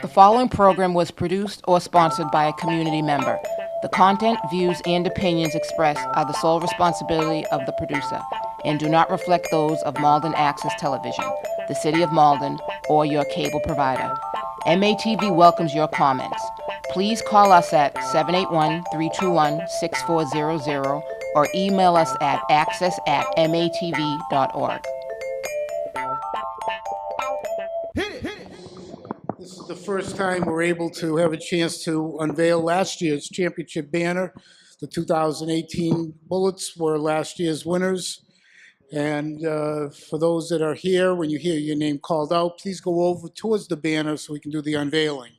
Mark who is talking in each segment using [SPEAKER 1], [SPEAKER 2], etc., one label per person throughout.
[SPEAKER 1] The following program was produced or sponsored by a community member. The content, views, and opinions expressed are the sole responsibility of the producer and do not reflect those of Malden Access Television, the City of Malden, or your cable provider. MATV welcomes your comments. Please call us at 781-321-6400 or email us at access@matv.org.
[SPEAKER 2] This is the first time we're able to have a chance to unveil last year's championship banner. The 2018 Bullets were last year's winners. And for those that are here, when you hear your name called out, please go over towards the banner so we can do the unveiling.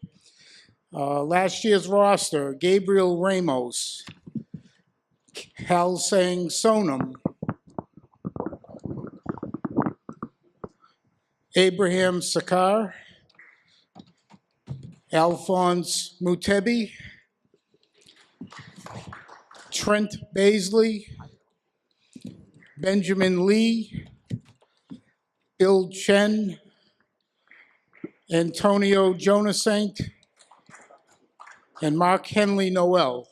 [SPEAKER 2] Last year's roster: Gabriel Ramos, Halsang Sonam, Abraham Sakar, Alphonse Mutebi, Trent Baisley, Benjamin Lee, Bill Chen, Antonio Jonasaint, and Mark Henley Noel.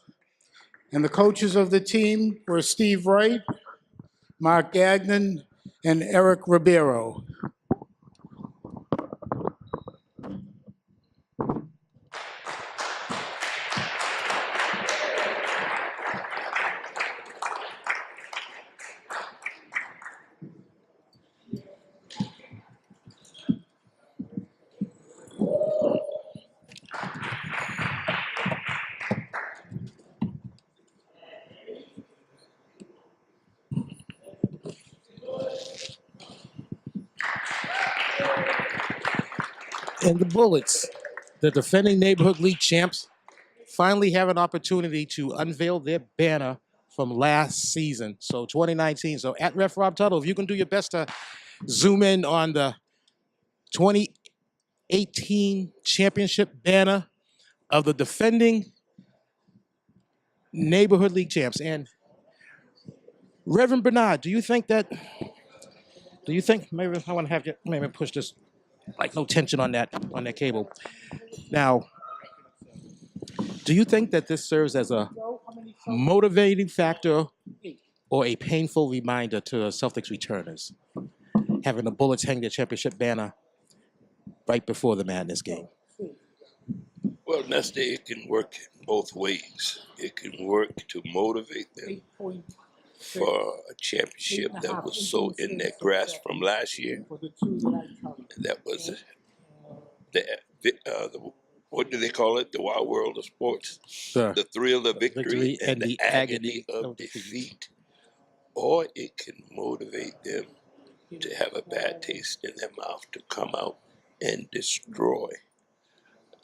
[SPEAKER 2] And the coaches of the team were Steve Wright, Mark Gagnon, and Eric Ribeiro.
[SPEAKER 3] And the Bullets, the defending Neighborhood League champs, finally have an opportunity to unveil their banner from last season, so 2019. So at Ref Rob Teutul, if you can do your best to zoom in on the 2018 championship banner of the defending Neighborhood League champs. And Reverend Bernard, maybe I want to have you maybe push this, like no tension on that cable. Now, do you think that this serves as a motivating factor or a painful reminder to Celtics returners, having the Bullets hang their championship banner right before the Madness game?
[SPEAKER 4] Well, Nester, it can work both ways. It can work to motivate them for a championship that was so in their grasp from last year. That was the what do they call it? The wild world of sports. The thrill of victory and the agony of defeat. Or it can motivate them to have a bad taste in their mouth, to come out and destroy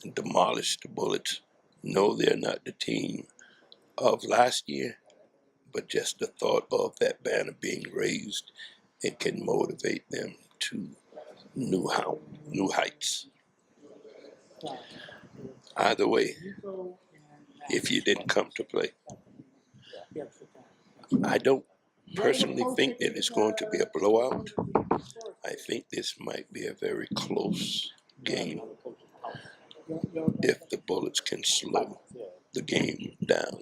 [SPEAKER 4] and demolish the Bullets. No, they're not the team of last year, but just the thought of that banner being raised, it can motivate them to new heights. Either way, if you didn't come to play, I don't personally think that it's going to be a blowout. I think this might be a very close game if the Bullets can slow the game down.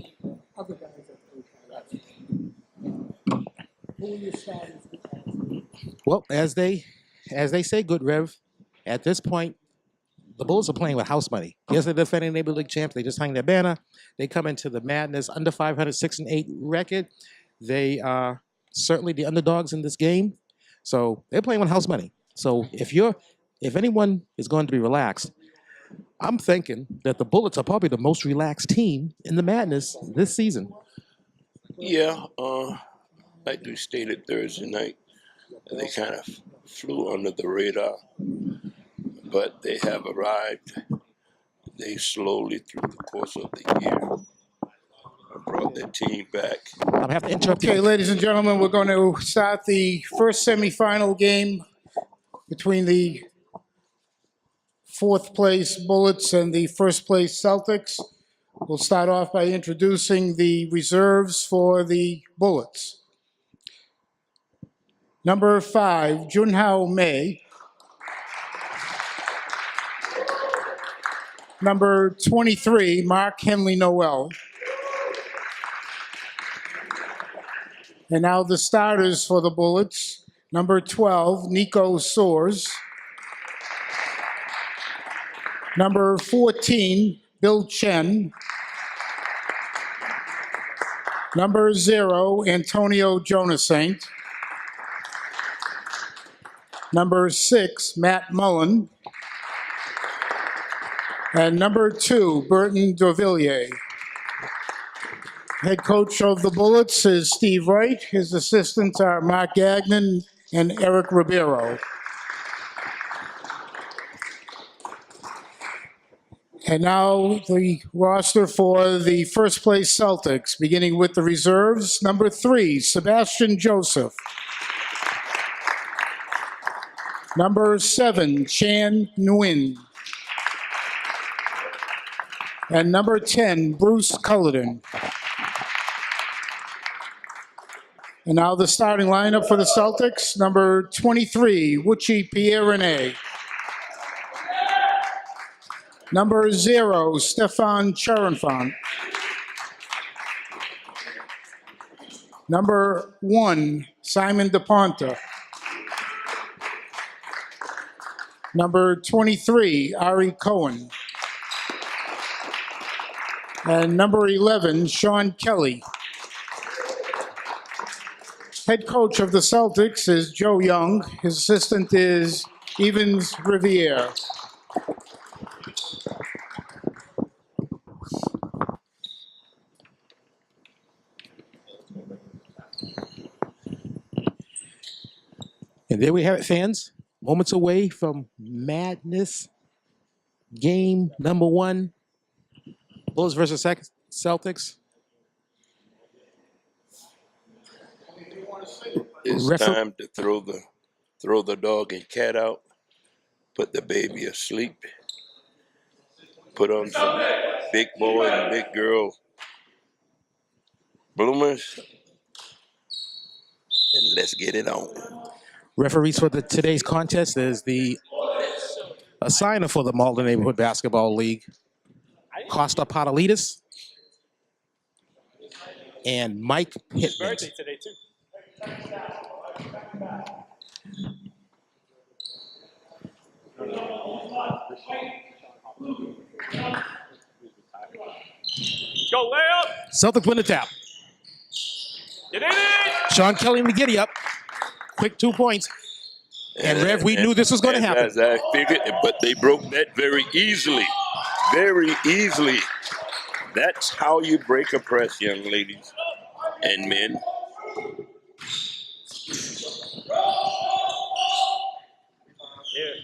[SPEAKER 3] Well, as they say, good Rev, at this point, the Bulls are playing with house money. Yes, they're defending Neighborhood League champs. They just hung their banner. They come into the Madness under 500, 6-8 record. They are certainly the underdogs in this game. So they're playing with house money. So if anyone is going to be relaxed, I'm thinking that the Bullets are probably the most relaxed team in the Madness this season.
[SPEAKER 4] Yeah, like we stated Thursday night, they kind of flew under the radar, but they have arrived. They slowly, through the course of the year, brought their team back.
[SPEAKER 3] I'm have to interrupt
[SPEAKER 2] Okay,
[SPEAKER 3] you.
[SPEAKER 2] ladies and gentlemen, we're going to start the first semifinal game between the fourth place Bullets and the first place Celtics. We'll start off by introducing the reserves for the Bullets. Number 5, Junhao Mei. Number 23, Mark Henley Noel. And now the starters for the Bullets. Number 12, Nico Soares. Number 14, Bill Chen. Number 0, Antonio Jonasaint. Number 6, Matt Mullen. And number 2, Burton Dorvilliers. Head coach of the Bullets is Steve Wright. His assistants are Mark Gagnon and Eric Ribeiro. And now the roster for the first place Celtics, beginning with the reserves. Number 3, Sebastian Joseph. Number 7, Chan Nguyen. And number 10, Bruce Culloden. And now the starting lineup for the Celtics. Number 23, Wuchi Pierre-René. Number 0, Stefan Charenfant. Number 1, Simon DePonta. Number 23, Ari Cohen. And number 11, Sean Kelly. Head coach of the Celtics is Joe Young. His assistant is Evans Riviere.
[SPEAKER 3] And there we have it, fans. Moments away from madness. Game number 1. Bulls versus Celtics.
[SPEAKER 4] It's time to throw the dog and cat out, put the baby asleep, put on some big boy and big girl bloomers, and let's get it on.
[SPEAKER 3] Referees for today's contest is the assigner for the Malden Neighborhood Basketball League, Costa Patalides, and Mike Pittman.
[SPEAKER 5] Birthday today too. Go layup.
[SPEAKER 3] Celtics win the tap.
[SPEAKER 5] Get in it.
[SPEAKER 3] Sean Kelly and the giddy up. Quick 2 points. And Rev, we knew this was going to happen.
[SPEAKER 4] As I figured, but they broke that very easily. Very easily. That's how you break a press, young ladies and men.
[SPEAKER 5] Here.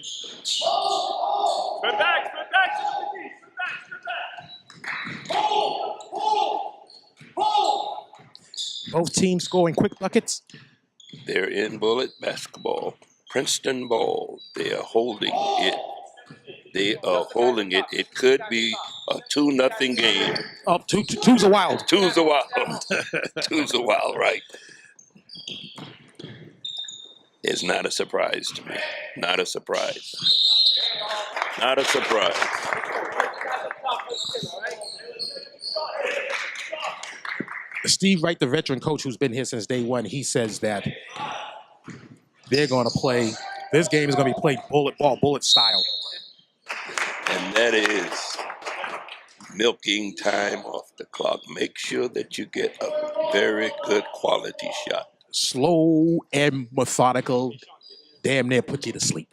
[SPEAKER 5] Spin back. Spin back. Spin back. Spin back.
[SPEAKER 3] Both teams scoring quick buckets.
[SPEAKER 4] They're in Bullet basketball. Princeton ball. They are holding it. They are holding it. It could be a 2-0 game.
[SPEAKER 3] Oh, two's a wild.
[SPEAKER 4] Two's a wild. Two's a wild, right? It's not a surprise to me. Not a surprise. Not a surprise.
[SPEAKER 3] Steve Wright, the veteran coach who's been here since day one, he says that they're going to play, this game is going to be played bullet style.
[SPEAKER 4] And that is milking time off the clock. Make sure that you get a very good quality shot.
[SPEAKER 3] Slow and methodical, damn near put you to sleep.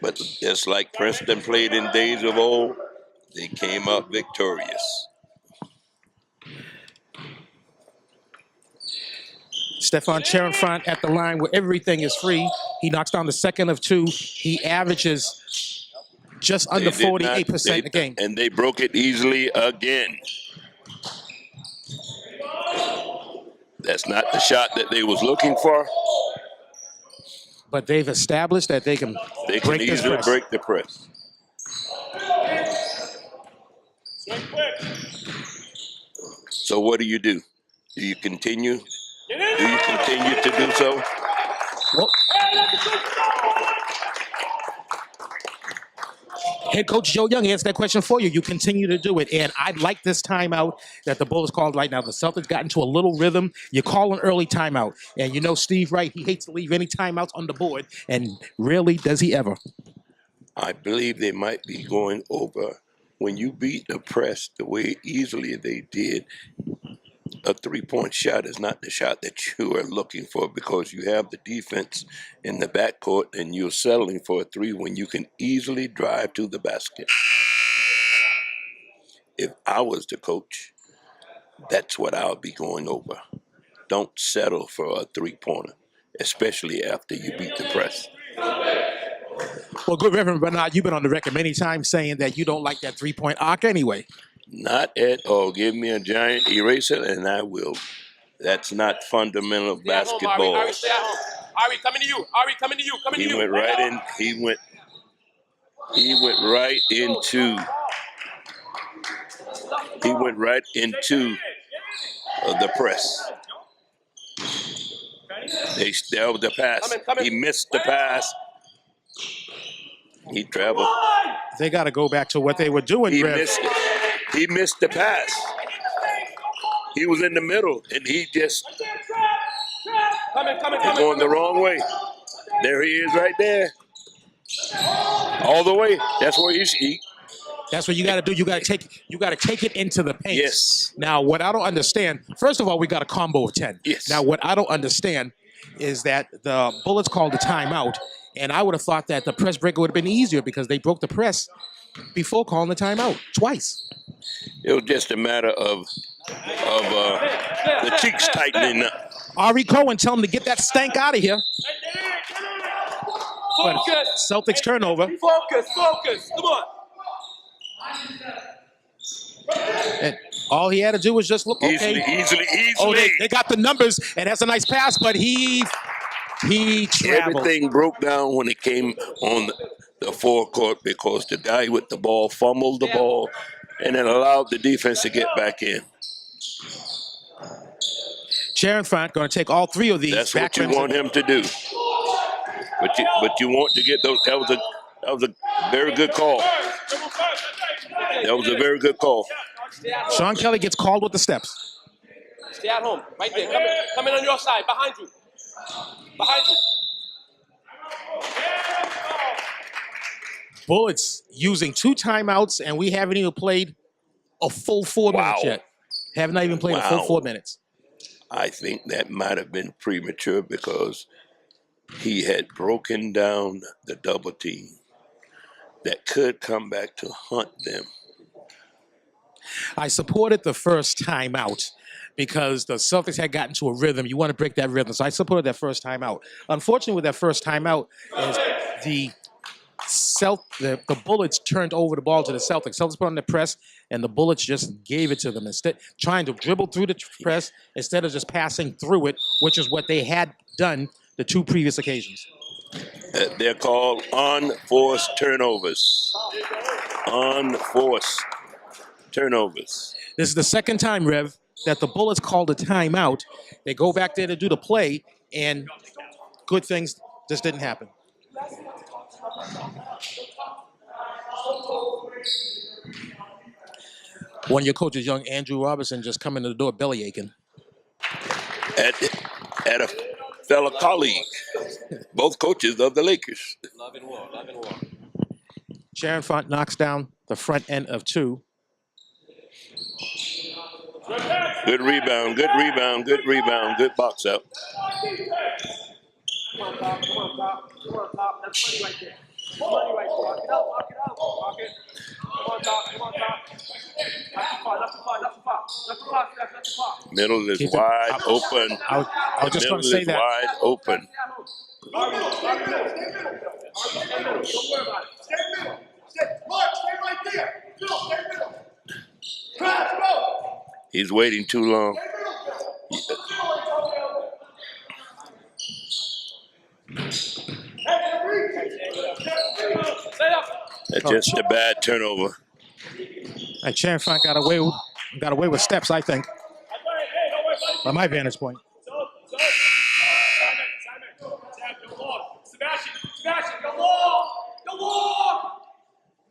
[SPEAKER 4] But just like Princeton played in days of old, they came up victorious.
[SPEAKER 3] Stefan Charenfant at the line where everything is free. He knocks down the second of 2. He averages just under 48% a game.
[SPEAKER 4] And they broke it easily again. That's not the shot that they was looking for.
[SPEAKER 3] But they've established that they can break this
[SPEAKER 4] easily
[SPEAKER 3] press.
[SPEAKER 4] break the press.
[SPEAKER 5] Swing quick.
[SPEAKER 4] So what do? Do you continue? Do you continue to do so?
[SPEAKER 3] Well, Head coach Joe Young answered that question for you. You continue to do it. And I like this timeout that the Bulls called right now. The Celtics got into a little rhythm. You call an early timeout. And you know Steve Wright, he hates to leave any timeouts on the board. And rarely does he ever.
[SPEAKER 4] I believe they might be going over. When you beat the press the way easily they did, a three-point shot is not the shot that you are looking for because you have the defense in the backcourt and you're settling for a three when you can easily drive to the basket. If I was the coach, that's what I'll be going over. Don't settle for a three-pointer, especially after you beat the press.
[SPEAKER 3] Well, good Reverend Bernard, you've been on the record many times saying that you don't like that three-point arc anyway.
[SPEAKER 4] Not at all. Give me a giant eraser and I will. That's not fundamental basketball.
[SPEAKER 5] Ari, stay at home. Ari, coming to you. Ari, coming to you. Coming to you.
[SPEAKER 4] He went right in. He went right into. He went right into the press. That was the pass. He missed the pass. He traveled.
[SPEAKER 3] They got to go back to what they were doing,
[SPEAKER 4] He
[SPEAKER 3] Rev.
[SPEAKER 4] missed it. He missed the pass. He was in the middle, and he just going the wrong way. There he is right there. All the way. That's where he
[SPEAKER 3] That's what you got to do. You got to take it into the paint.
[SPEAKER 4] Yes.
[SPEAKER 3] Now, what I don't understand, first of all, we got a combo of 10.
[SPEAKER 4] Yes.
[SPEAKER 3] Now, what I don't understand is that the Bullets called the timeout, and I would have thought that the press breaker would have been easier because they broke the press before calling the timeout twice.
[SPEAKER 4] It was just a matter of the cheeks tightening up.
[SPEAKER 3] Ari Cohen, tell him to get that stank out of here. But Celtics turnover.
[SPEAKER 5] Focus. Come on.
[SPEAKER 3] And all he had to do was just look. Okay.
[SPEAKER 4] Easily.
[SPEAKER 3] Oh, they got the numbers, and that's a nice pass, but he traveled.
[SPEAKER 4] Everything broke down when it came on the forecourt because the guy with the ball fumbled the ball and it allowed the defense to get back in.
[SPEAKER 3] Sharon Font going to take all three of these.
[SPEAKER 4] That's what you want him to do. But you want to get those. That was a very good call. That was a very good call.
[SPEAKER 3] Sean Kelly gets called with the steps.
[SPEAKER 5] Stay at home. Right there. Coming on your side. Behind you.
[SPEAKER 3] Bullets using 2 timeouts, and we haven't even played a full 4 minutes yet. Have not even played a full 4 minutes.
[SPEAKER 4] I think that might have been premature because he had broken down the double team that could come back to hunt them.
[SPEAKER 3] I supported the first timeout because the Celtics had gotten to a rhythm. You want to break that rhythm. So I supported that first timeout. Unfortunately, with that first timeout, is the Bullets turned over the ball to the Celtics. Celtics put on the press, and the Bullets just gave it to them. Instead, trying to dribble through the press instead of just passing through it, which is what they had done the 2 previous occasions.
[SPEAKER 4] They're called unforced turnovers. Unforced turnovers.
[SPEAKER 3] This is the second time, Rev, that the Bullets called a timeout. They go back there to do the play, and good things just didn't happen. One of your coaches, young Andrew Robertson, just coming to the door belly aching.
[SPEAKER 4] At a fellow colleague. Both coaches of the Lakers.
[SPEAKER 5] Love and war.
[SPEAKER 3] Sharon Font knocks down the front end of 2.
[SPEAKER 4] Good rebound. Good box out.
[SPEAKER 5] Come on, top. That's money right there. Lock it out. Lock it. Come on, top. That's the far.
[SPEAKER 4] Middle is wide open.
[SPEAKER 3] I was just going to say that.
[SPEAKER 4] Wide open.
[SPEAKER 5] Stay middle. Don't worry about it. Stay middle. Stay right there. Stay middle. Crash, go.
[SPEAKER 4] He's waiting too long. That's just a bad turnover.
[SPEAKER 3] And Sharon Font got away with steps, I think, from my vantage point.
[SPEAKER 5] Sebastian, go long.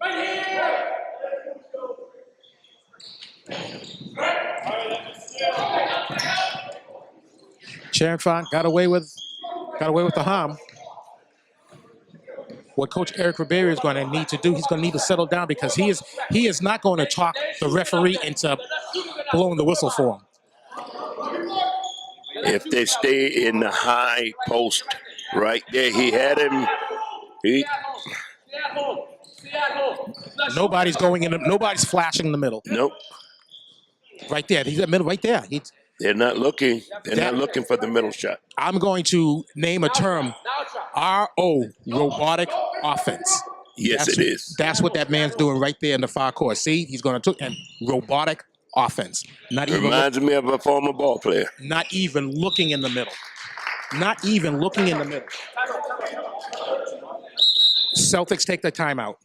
[SPEAKER 5] Right here.
[SPEAKER 3] Charenfant got away with the harm. What Coach Eric Ribeiro is going to need to do, he's going to need to settle down because he is not going to talk the referee into blowing the whistle for him.
[SPEAKER 4] If they stay in the high post right there, he had him.
[SPEAKER 3] Nobody's flashing in the middle.
[SPEAKER 4] Nope.
[SPEAKER 3] Right there. He's in the middle right there.
[SPEAKER 4] They're not looking. They're not looking for the middle shot.
[SPEAKER 3] I'm going to name a term, RO, robotic offense.
[SPEAKER 4] Yes, it is.
[SPEAKER 3] That's what that man's doing right there in the far court. See, he's going to and robotic offense.
[SPEAKER 4] Reminds me of a former ball player.
[SPEAKER 3] Not even looking in the middle. Not even looking in the middle. Celtics take the timeout.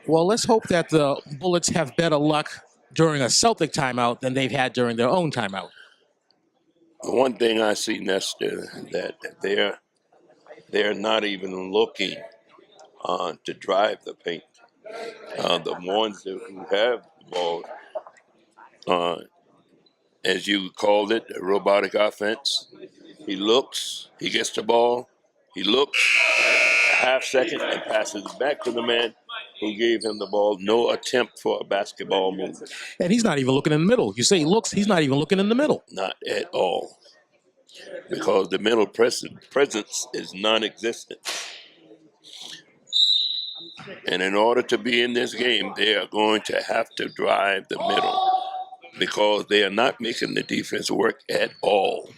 [SPEAKER 3] Well, let's hope that the Bullets have better luck during a Celtic timeout than they've had during their own timeout.
[SPEAKER 4] One thing I see, Nester, that they're not even looking to drive the paint. The ones who have the ball, as you called it, a robotic offense. He looks, he gets the ball, he looks a half second and passes it back to the man who gave him the ball. No attempt for a basketball move.
[SPEAKER 3] And he's not even looking in the middle. You say he looks, he's not even looking in the middle.
[SPEAKER 4] Not at all. Because the middle presence is non-existent. And in order to be in this game, they are going to have to drive the middle because they are not making the defense work at all.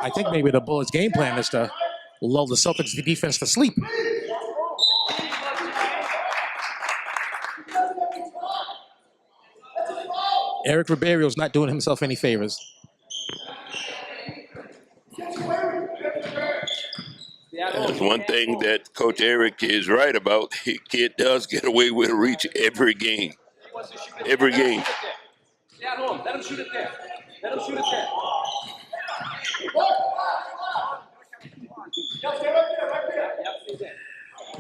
[SPEAKER 3] I think maybe the Bullets' game plan is to lull the Celtics defense to sleep. Eric Ribeiro's not doing himself any favors.
[SPEAKER 4] There's one thing that Coach Eric is right about. The kid does get away with a reach every game. Every game.
[SPEAKER 5] Stay at home. Let him shoot it there. Let him shoot it there.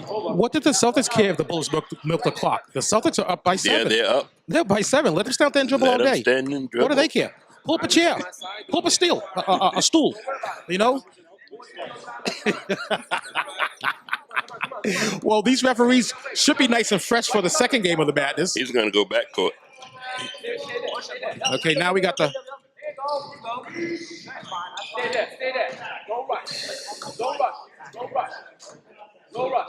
[SPEAKER 3] What did the Celtics care if the Bulls milk the clock? The Celtics are up by 7.
[SPEAKER 4] Yeah, they're up.
[SPEAKER 3] They're by 7. Let them stand there and dribble all
[SPEAKER 4] Let them
[SPEAKER 3] day.
[SPEAKER 4] stand and dribble.
[SPEAKER 3] What do they care? Pull up a chair. Pull up a a stool. You know? Well, these referees should be nice and fresh for the second game of the Madness.
[SPEAKER 4] He's going to go backcourt.
[SPEAKER 3] Okay, now we got the...
[SPEAKER 5] Stay there. Stay there. Don't rush. Don't rush. Don't rush. Don't rush.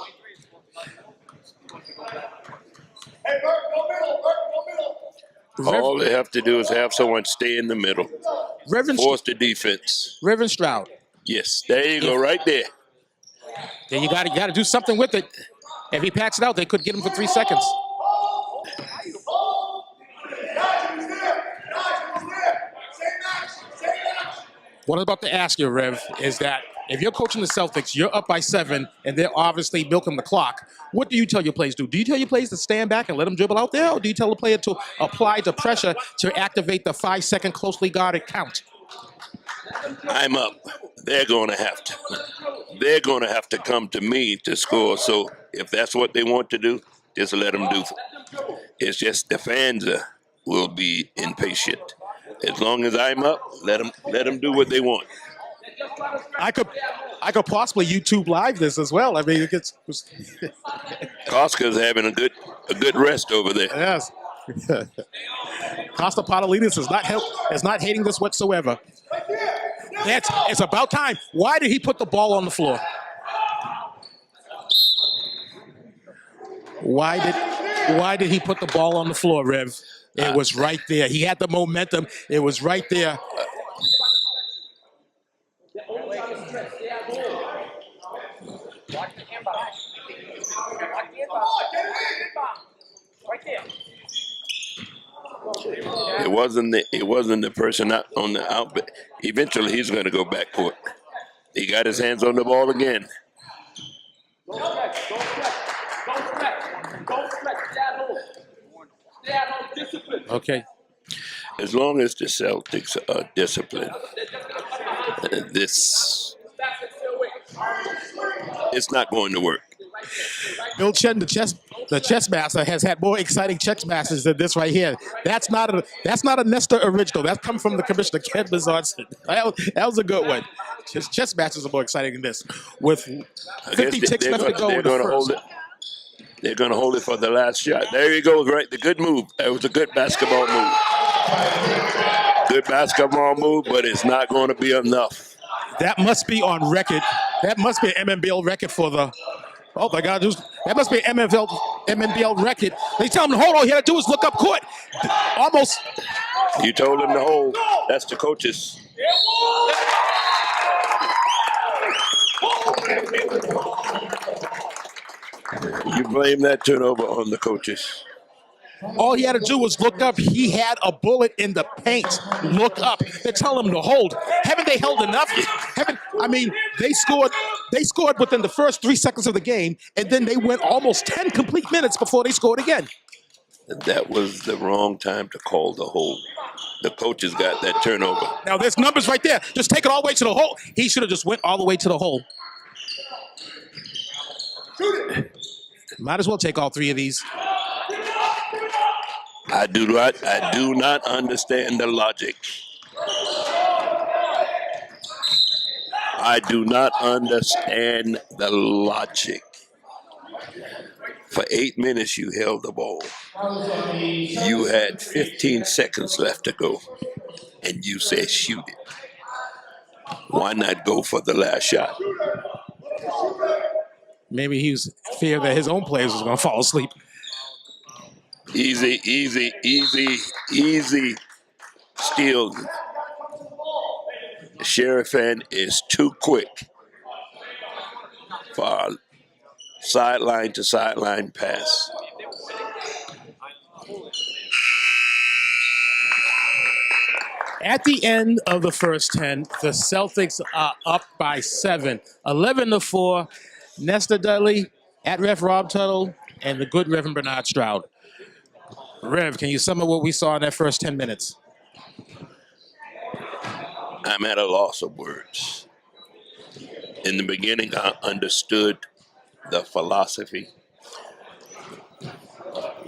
[SPEAKER 5] Hey, Bert, go middle. Bert, go middle.
[SPEAKER 4] All they have to do is have someone stay in the middle. Force the defense.
[SPEAKER 3] Reverend Stroud.
[SPEAKER 4] Yes, there you go, right there.
[SPEAKER 3] Then you got to do something with it. If he packs it out, they could get him for 3 seconds. What I'm about to ask you, Rev, is that if you're coaching the Celtics, you're up by 7, and they're obviously milking the clock. What do you tell your players to do? Do you tell your players to stand back and let them dribble out there, or do you tell the player to apply the pressure to activate the 5-second closely guarded count?
[SPEAKER 4] I'm up. They're going to have to. They're going to have to come to me to score. So if that's what they want to do, just let them do. It's just the fans will be impatient. As long as I'm up, let them do what they want.
[SPEAKER 3] I could possibly YouTube live this as well. I mean, it gets.
[SPEAKER 4] Koska's having a good rest over there.
[SPEAKER 3] Yes. Costa Patalinas is not hating this whatsoever. It's about time. Why did he put the ball on the floor? Why did he put the ball on the floor, Rev? It was right there. He had the momentum. It was right there.
[SPEAKER 4] It wasn't the person out on the out, but eventually he's going to go backcourt. He got his hands on the ball again.
[SPEAKER 5] Don't stretch. Don't stretch. Don't stretch. Stay at home. Stay at home. Discipline.
[SPEAKER 3] Okay.
[SPEAKER 4] as long as the Celtics are disciplined, it's not going to work.
[SPEAKER 3] Bill Chen, the chess master, has had more exciting chess masters than this right here. That's not a Nester original. That come from the commissioner, Ken Bizarson. That was a good one. Chess masters are more exciting than this. With 50 ticks left to go in the first.
[SPEAKER 4] They're going to hold it for the last shot. There you go, right? The good move. That was a good basketball move. Good basketball move, but it's not going to be enough.
[SPEAKER 3] That must be on record. That must be an MNBL record for the. Oh my God! That must be an MNBL record. They tell him to hold. All he had to do is look up court. Almost.
[SPEAKER 4] You told him to hold. That's the coaches. You blame that turnover on the coaches.
[SPEAKER 3] All he had to do was look up. He had a bullet in the paint. Look up. They tell him to hold. Haven't they held enough? They scored. They scored within the first 3 seconds of the game, and then they went almost 10 complete minutes before they scored again.
[SPEAKER 4] That was the wrong time to call the hold. The coaches got that turnover.
[SPEAKER 3] Now there's numbers right there. Just take it all the way to the hole. He should have just went all the way to the hole. Might as well take all 3 of these.
[SPEAKER 4] I do not understand the logic. I do not understand the logic. For 8 minutes, you held the ball. You had 15 seconds left to go, and you said shoot it. Why not go for the last shot?
[SPEAKER 3] Maybe he was feared that his own players was going to fall asleep.
[SPEAKER 4] Easy steal. Sheriffan is too quick for a sideline to sideline pass.
[SPEAKER 3] At the end of the first 10, the Celtics are up by 7, 11-4. Nester Dudley, at Ref Rob Teutul, and the good Reverend Bernard Stroud. Rev, can you sum up what we saw in that first 10 minutes?
[SPEAKER 4] I'm at a loss of words. In the beginning, I understood the philosophy,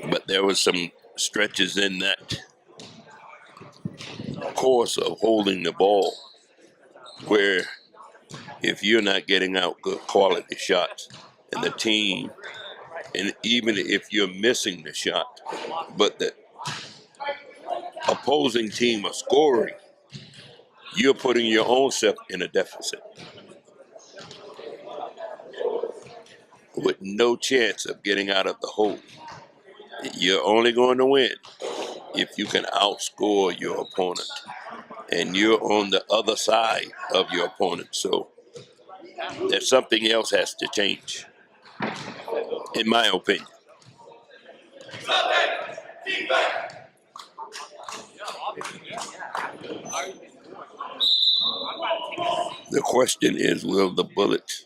[SPEAKER 4] but there was some stretches in that course of holding the ball where if you're not getting out good quality shots and the team, and even if you're missing the shot, but the opposing team are scoring, you're putting your own self in a deficit with no chance of getting out of the hole. You're only going to win if you can outscore your opponent, and you're on the other side of your opponent. So there's something else has to change, in my opinion. The question is, will the Bullets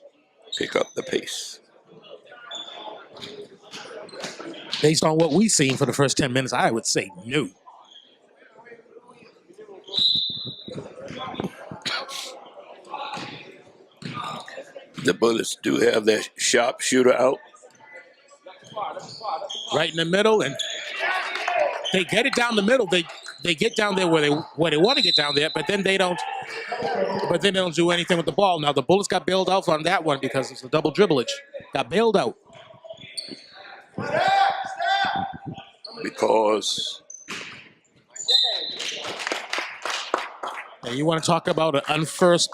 [SPEAKER 4] pick up the pace?
[SPEAKER 3] Based on what we've seen for the first 10 minutes, I would say no.
[SPEAKER 4] The Bullets do have their sharpshooter out.
[SPEAKER 3] Right in the middle, and they get it down the middle. They get down there where they want to get down there, but then they don't. But then they don't do anything with the ball. Now the Bullets got bailed out on that one because it's a double dribblage. Got bailed out.
[SPEAKER 4] Because
[SPEAKER 3] And you want to talk about an unforced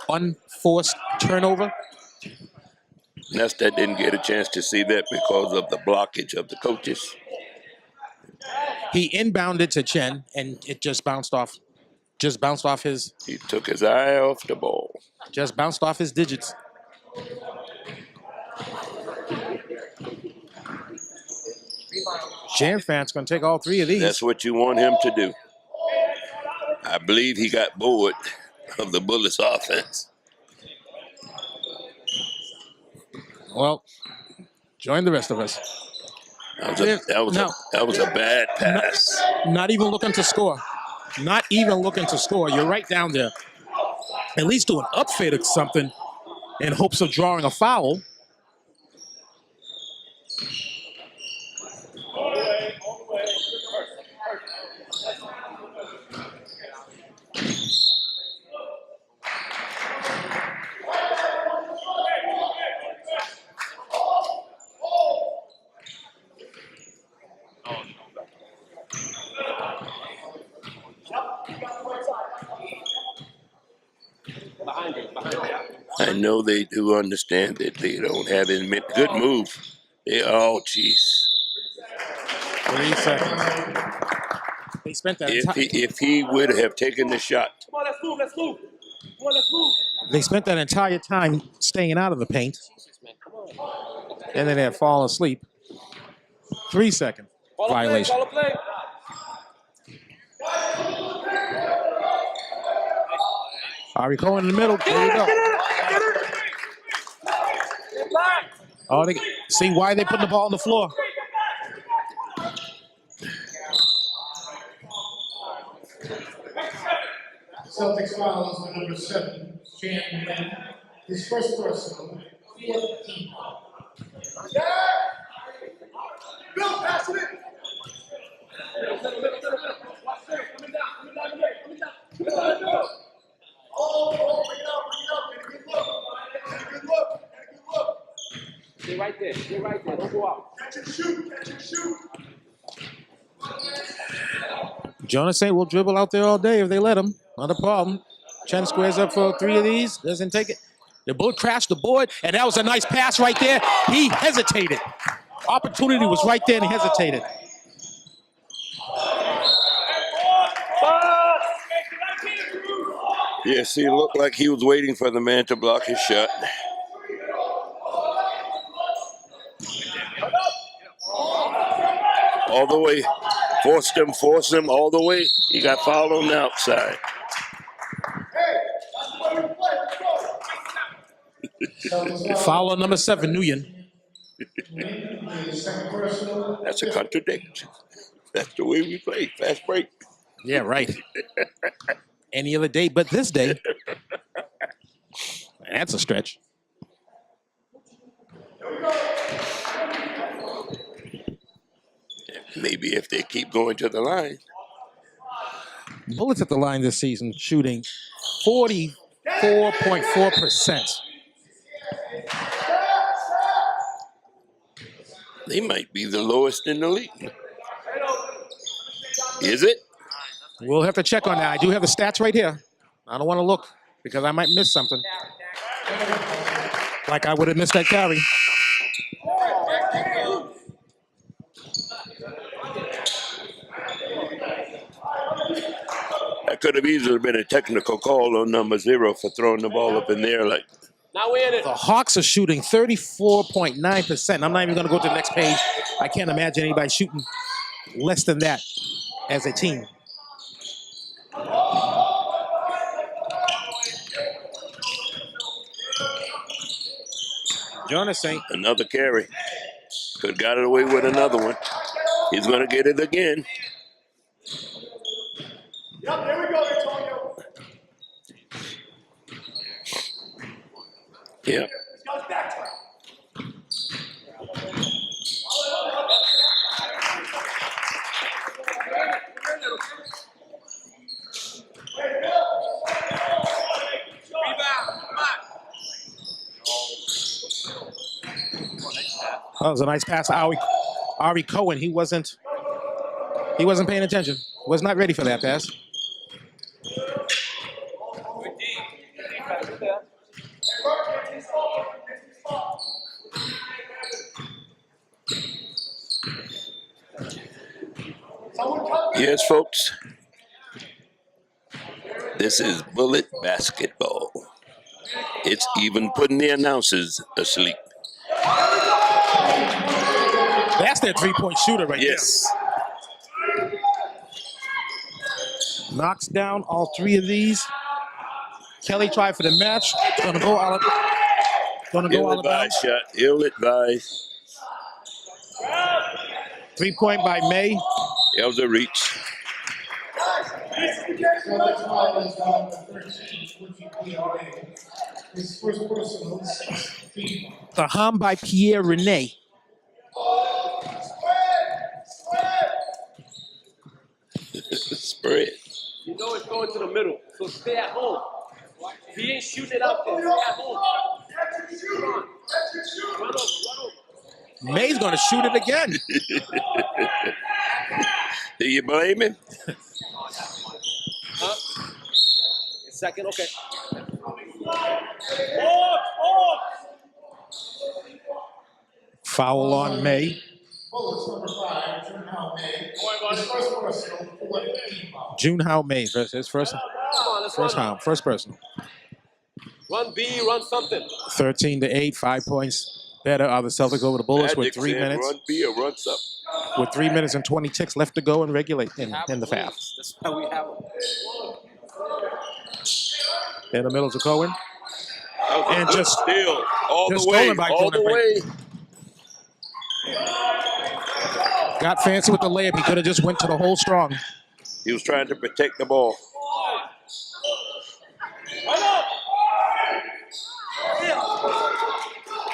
[SPEAKER 3] turnover?
[SPEAKER 4] Nester didn't get a chance to see that because of the blockage of the coaches.
[SPEAKER 3] He inbounded to Chen, and it just bounced off. Just bounced off his.
[SPEAKER 4] He took his eye off the ball.
[SPEAKER 3] Just bounced off his digits. Jan Fan's going to take all three of these.
[SPEAKER 4] That's what you want him to do. I believe he got bored of the Bullets offense.
[SPEAKER 3] Well, join the rest of us.
[SPEAKER 4] That was a bad pass.
[SPEAKER 3] Not even looking to score. not even looking to score. You're right down there. At least do an up fade or something in hopes of drawing a foul.
[SPEAKER 4] I know they do understand that they don't have as many. Good move. Jeez.
[SPEAKER 3] 3 seconds. They spent that.
[SPEAKER 4] If he would have taken the shot.
[SPEAKER 5] Come on, let's move. Let's move. Come on, let's move.
[SPEAKER 3] They spent that entire time staying out of the paint. And then they had fallen asleep. 3 second violation.
[SPEAKER 5] Follow play.
[SPEAKER 3] Ari Cohen in the middle. There you go. Oh, they see why they put the ball on the floor.
[SPEAKER 2] Celtics fouls on number 7, Shannon. His first personal, 4th team foul.
[SPEAKER 5] Yeah. Bill, pass it in. Oh, bring it out. Get a good look. Stay right there. Don't go out. Catch and shoot.
[SPEAKER 3] Jonas Saint will dribble out there all day if they let him. Not a problem. Chen squares up for 3 of these. Doesn't take it. The bullet crashed the board, and that was a nice pass right there. He hesitated. Opportunity was right there, and he hesitated.
[SPEAKER 4] Yes, he looked like he was waiting for the man to block his shot. All the way. Forced him all the way. He got fouled on the outside.
[SPEAKER 3] Foul on number 7, Nguyen.
[SPEAKER 4] That's a contradiction. That's the way we play. Fast break.
[SPEAKER 3] Yeah, right. Any other day but this day. That's a stretch.
[SPEAKER 4] Maybe if they keep going to the line.
[SPEAKER 3] Bullets at the line this season shooting 44.4%.
[SPEAKER 4] They might be the lowest in the league. Is it?
[SPEAKER 3] We'll have to check on that. I do have the stats right here. I don't want to look because I might miss something. Like I would have missed that carry.
[SPEAKER 4] That could have easily been a technical call on number 0 for throwing the ball up in there like.
[SPEAKER 5] Now we're in it.
[SPEAKER 3] The Hawks are shooting 34.9%. I'm not even going to go to the next page. I can't imagine anybody shooting less than that as a team. Jonas Saint.
[SPEAKER 4] Another carry. Could have got it away with another one. He's going to get it again.
[SPEAKER 5] Yep, there we go, Antonio.
[SPEAKER 4] Yeah.
[SPEAKER 5] This guy's back track.
[SPEAKER 3] That was a nice pass to Ari Cohen. He wasn't paying attention. Was not ready for that pass.
[SPEAKER 4] Yes, folks. This is bullet basketball. It's even putting the announcers asleep.
[SPEAKER 3] That's that three-point shooter right
[SPEAKER 4] Yes.
[SPEAKER 3] there. Knocks down all 3 of these. Kelly tried for the match. Gonna go all
[SPEAKER 4] Ill-advised shot. Ill-advised.
[SPEAKER 3] 3-point by May.
[SPEAKER 4] That was a reach.
[SPEAKER 2] Celtics foul is on number 13, Woody POA. His first personal, 16.
[SPEAKER 3] The harm by Pierre Rene.
[SPEAKER 4] Spread.
[SPEAKER 6] You know it's going to the middle, so stay at home. If he ain't shooting it out there, stay at home. Run over.
[SPEAKER 3] May's going to shoot it again.
[SPEAKER 4] Do you blame him?
[SPEAKER 6] Huh? Second, okay.
[SPEAKER 3] Foul on May.
[SPEAKER 2] Bullets number 5, Junhao May. His first personal, 14 foul.
[SPEAKER 3] Junhao May versus his first
[SPEAKER 6] Come on, let's run.
[SPEAKER 3] harm, first personal.
[SPEAKER 6] Run B, run something.
[SPEAKER 3] 13-8, 5 points better are the Celtics over the Bullets with
[SPEAKER 4] Magic
[SPEAKER 3] 3
[SPEAKER 4] said
[SPEAKER 3] minutes.
[SPEAKER 4] Run B or run something.
[SPEAKER 3] With 3 minutes and 20 ticks left to go and regulate in the half.
[SPEAKER 6] That's why we have them.
[SPEAKER 3] In the middle to Cohen. And just
[SPEAKER 4] Still, all
[SPEAKER 3] just
[SPEAKER 4] the way,
[SPEAKER 3] stolen by
[SPEAKER 4] all the way.
[SPEAKER 3] got fancy with the layup. He could have just went to the hole strong.
[SPEAKER 4] He was trying to protect the ball.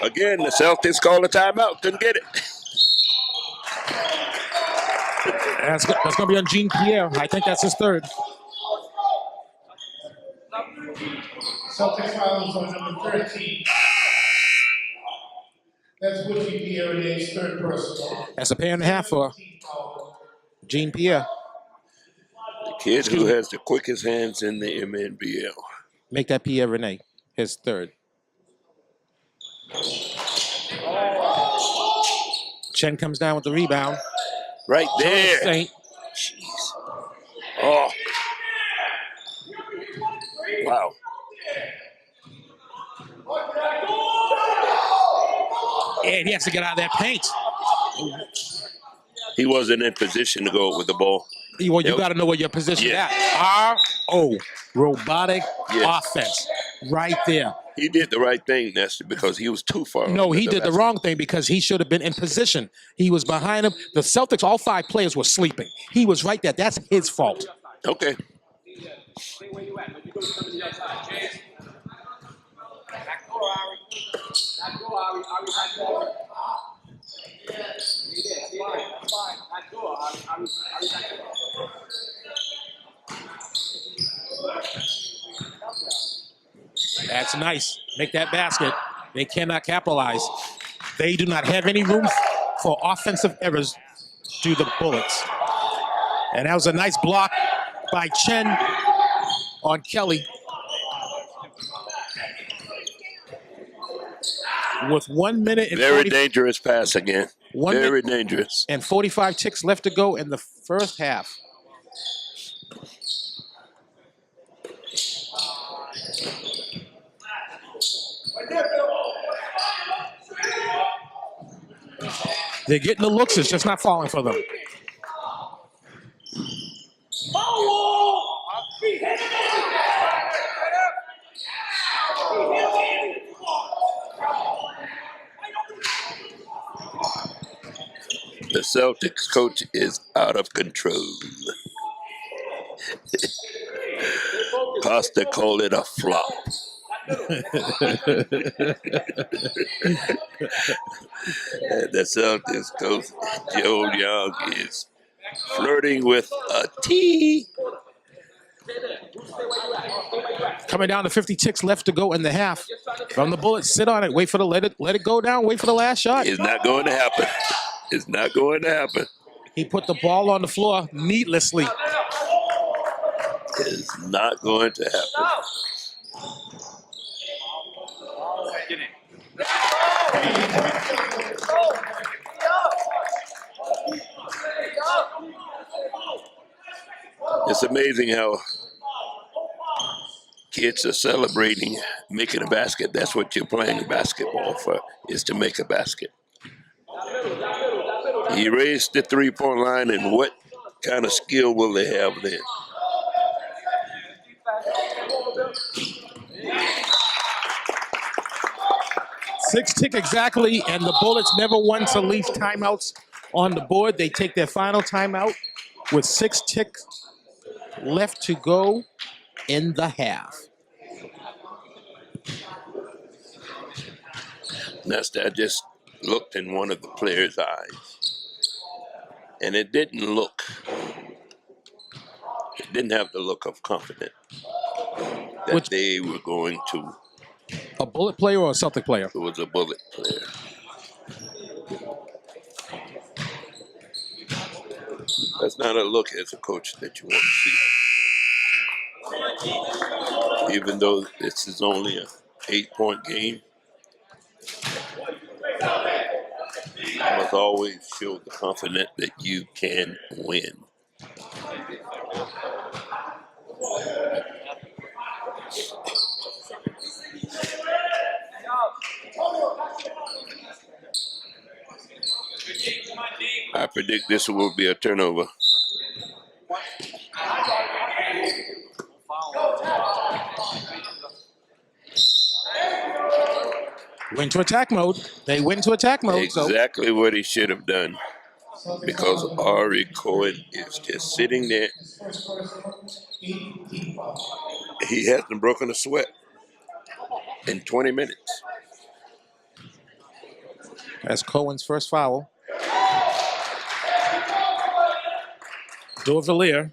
[SPEAKER 4] Again, the Celtics called a timeout. Couldn't get it.
[SPEAKER 3] That's going to be on Jean Pierre. I think that's his third.
[SPEAKER 2] Celtics foul is on number 13. That's Woody Pierre's third personal.
[SPEAKER 3] That's a pair and a half for
[SPEAKER 2] 15 foul.
[SPEAKER 3] Jean Pierre.
[SPEAKER 4] The kid who has the quickest hands in the MNBL.
[SPEAKER 3] Make that Pierre Rene his third. Chen comes down with the rebound.
[SPEAKER 4] Right there.
[SPEAKER 3] Saint.
[SPEAKER 4] Jeez. Oh. Wow.
[SPEAKER 3] And he has to get out of that paint.
[SPEAKER 4] He wasn't in position to go with the ball.
[SPEAKER 3] Well, you got to know where your position
[SPEAKER 4] Yeah.
[SPEAKER 3] at. RO, robotic
[SPEAKER 4] Yes.
[SPEAKER 3] offense, right there.
[SPEAKER 4] He did the right thing, Nester, because he was too far.
[SPEAKER 3] No,
[SPEAKER 4] under
[SPEAKER 3] he did the
[SPEAKER 4] basket.
[SPEAKER 3] wrong thing because he should have been in position. He was behind him. The Celtics, all 5 players were sleeping. He was right there. That's his fault.
[SPEAKER 4] Okay.
[SPEAKER 6] Stay where you at. When you go to the outside, James. Back door, Ari. Back door, Ari. Ari, back door. Stay there. Stay there. That's fine. Back door, Ari. Ari, back door.
[SPEAKER 3] That's nice. Make that basket. They cannot capitalize. They do not have any room for offensive errors to the Bullets. And that was a nice block by Chen on Kelly. With 1 minute and
[SPEAKER 4] Very
[SPEAKER 3] 40
[SPEAKER 4] dangerous pass again.
[SPEAKER 3] 1
[SPEAKER 4] Very
[SPEAKER 3] minute
[SPEAKER 4] dangerous.
[SPEAKER 3] and 45 ticks left to go in the first half. They're getting the looks, it's just not falling for them.
[SPEAKER 4] The Celtics coach is out of control. Costa called it a flop. The Celtics coach, Joe Young, is flirting with a T.
[SPEAKER 3] Coming down to 50 ticks left to go in the half. From the Bullets, sit on it, wait for the let it go down, wait for the last shot.
[SPEAKER 4] It's not going to happen. It's not going to happen.
[SPEAKER 3] He put the ball on the floor needlessly.
[SPEAKER 4] It's not going to happen. It's amazing how kids are celebrating making a basket. That's what you're playing basketball for, is to make a basket. He raised the three-point line, and what kind of skill will they have then?
[SPEAKER 3] Six tick exactly, and the Bullets never want to leave timeouts on the board. They take their final timeout with 6 ticks left to go in the half.
[SPEAKER 4] Nester, I just looked in one of the players' eyes, and it didn't have the look of confidence that they were going to.
[SPEAKER 3] A Bullet player or a Celtic player?
[SPEAKER 4] It was a Bullet player. That's not a look as a coach that you want to see. Even though this is only an 8-point game, you must always show the confidence that you can win. I predict this will be a turnover.
[SPEAKER 3] Went to attack mode. They went to attack mode.
[SPEAKER 4] Exactly what he should have done. Because Ari Cohen is just sitting there. He hasn't broken a sweat in 20 minutes.
[SPEAKER 3] That's Cohen's first foul. Dorvalier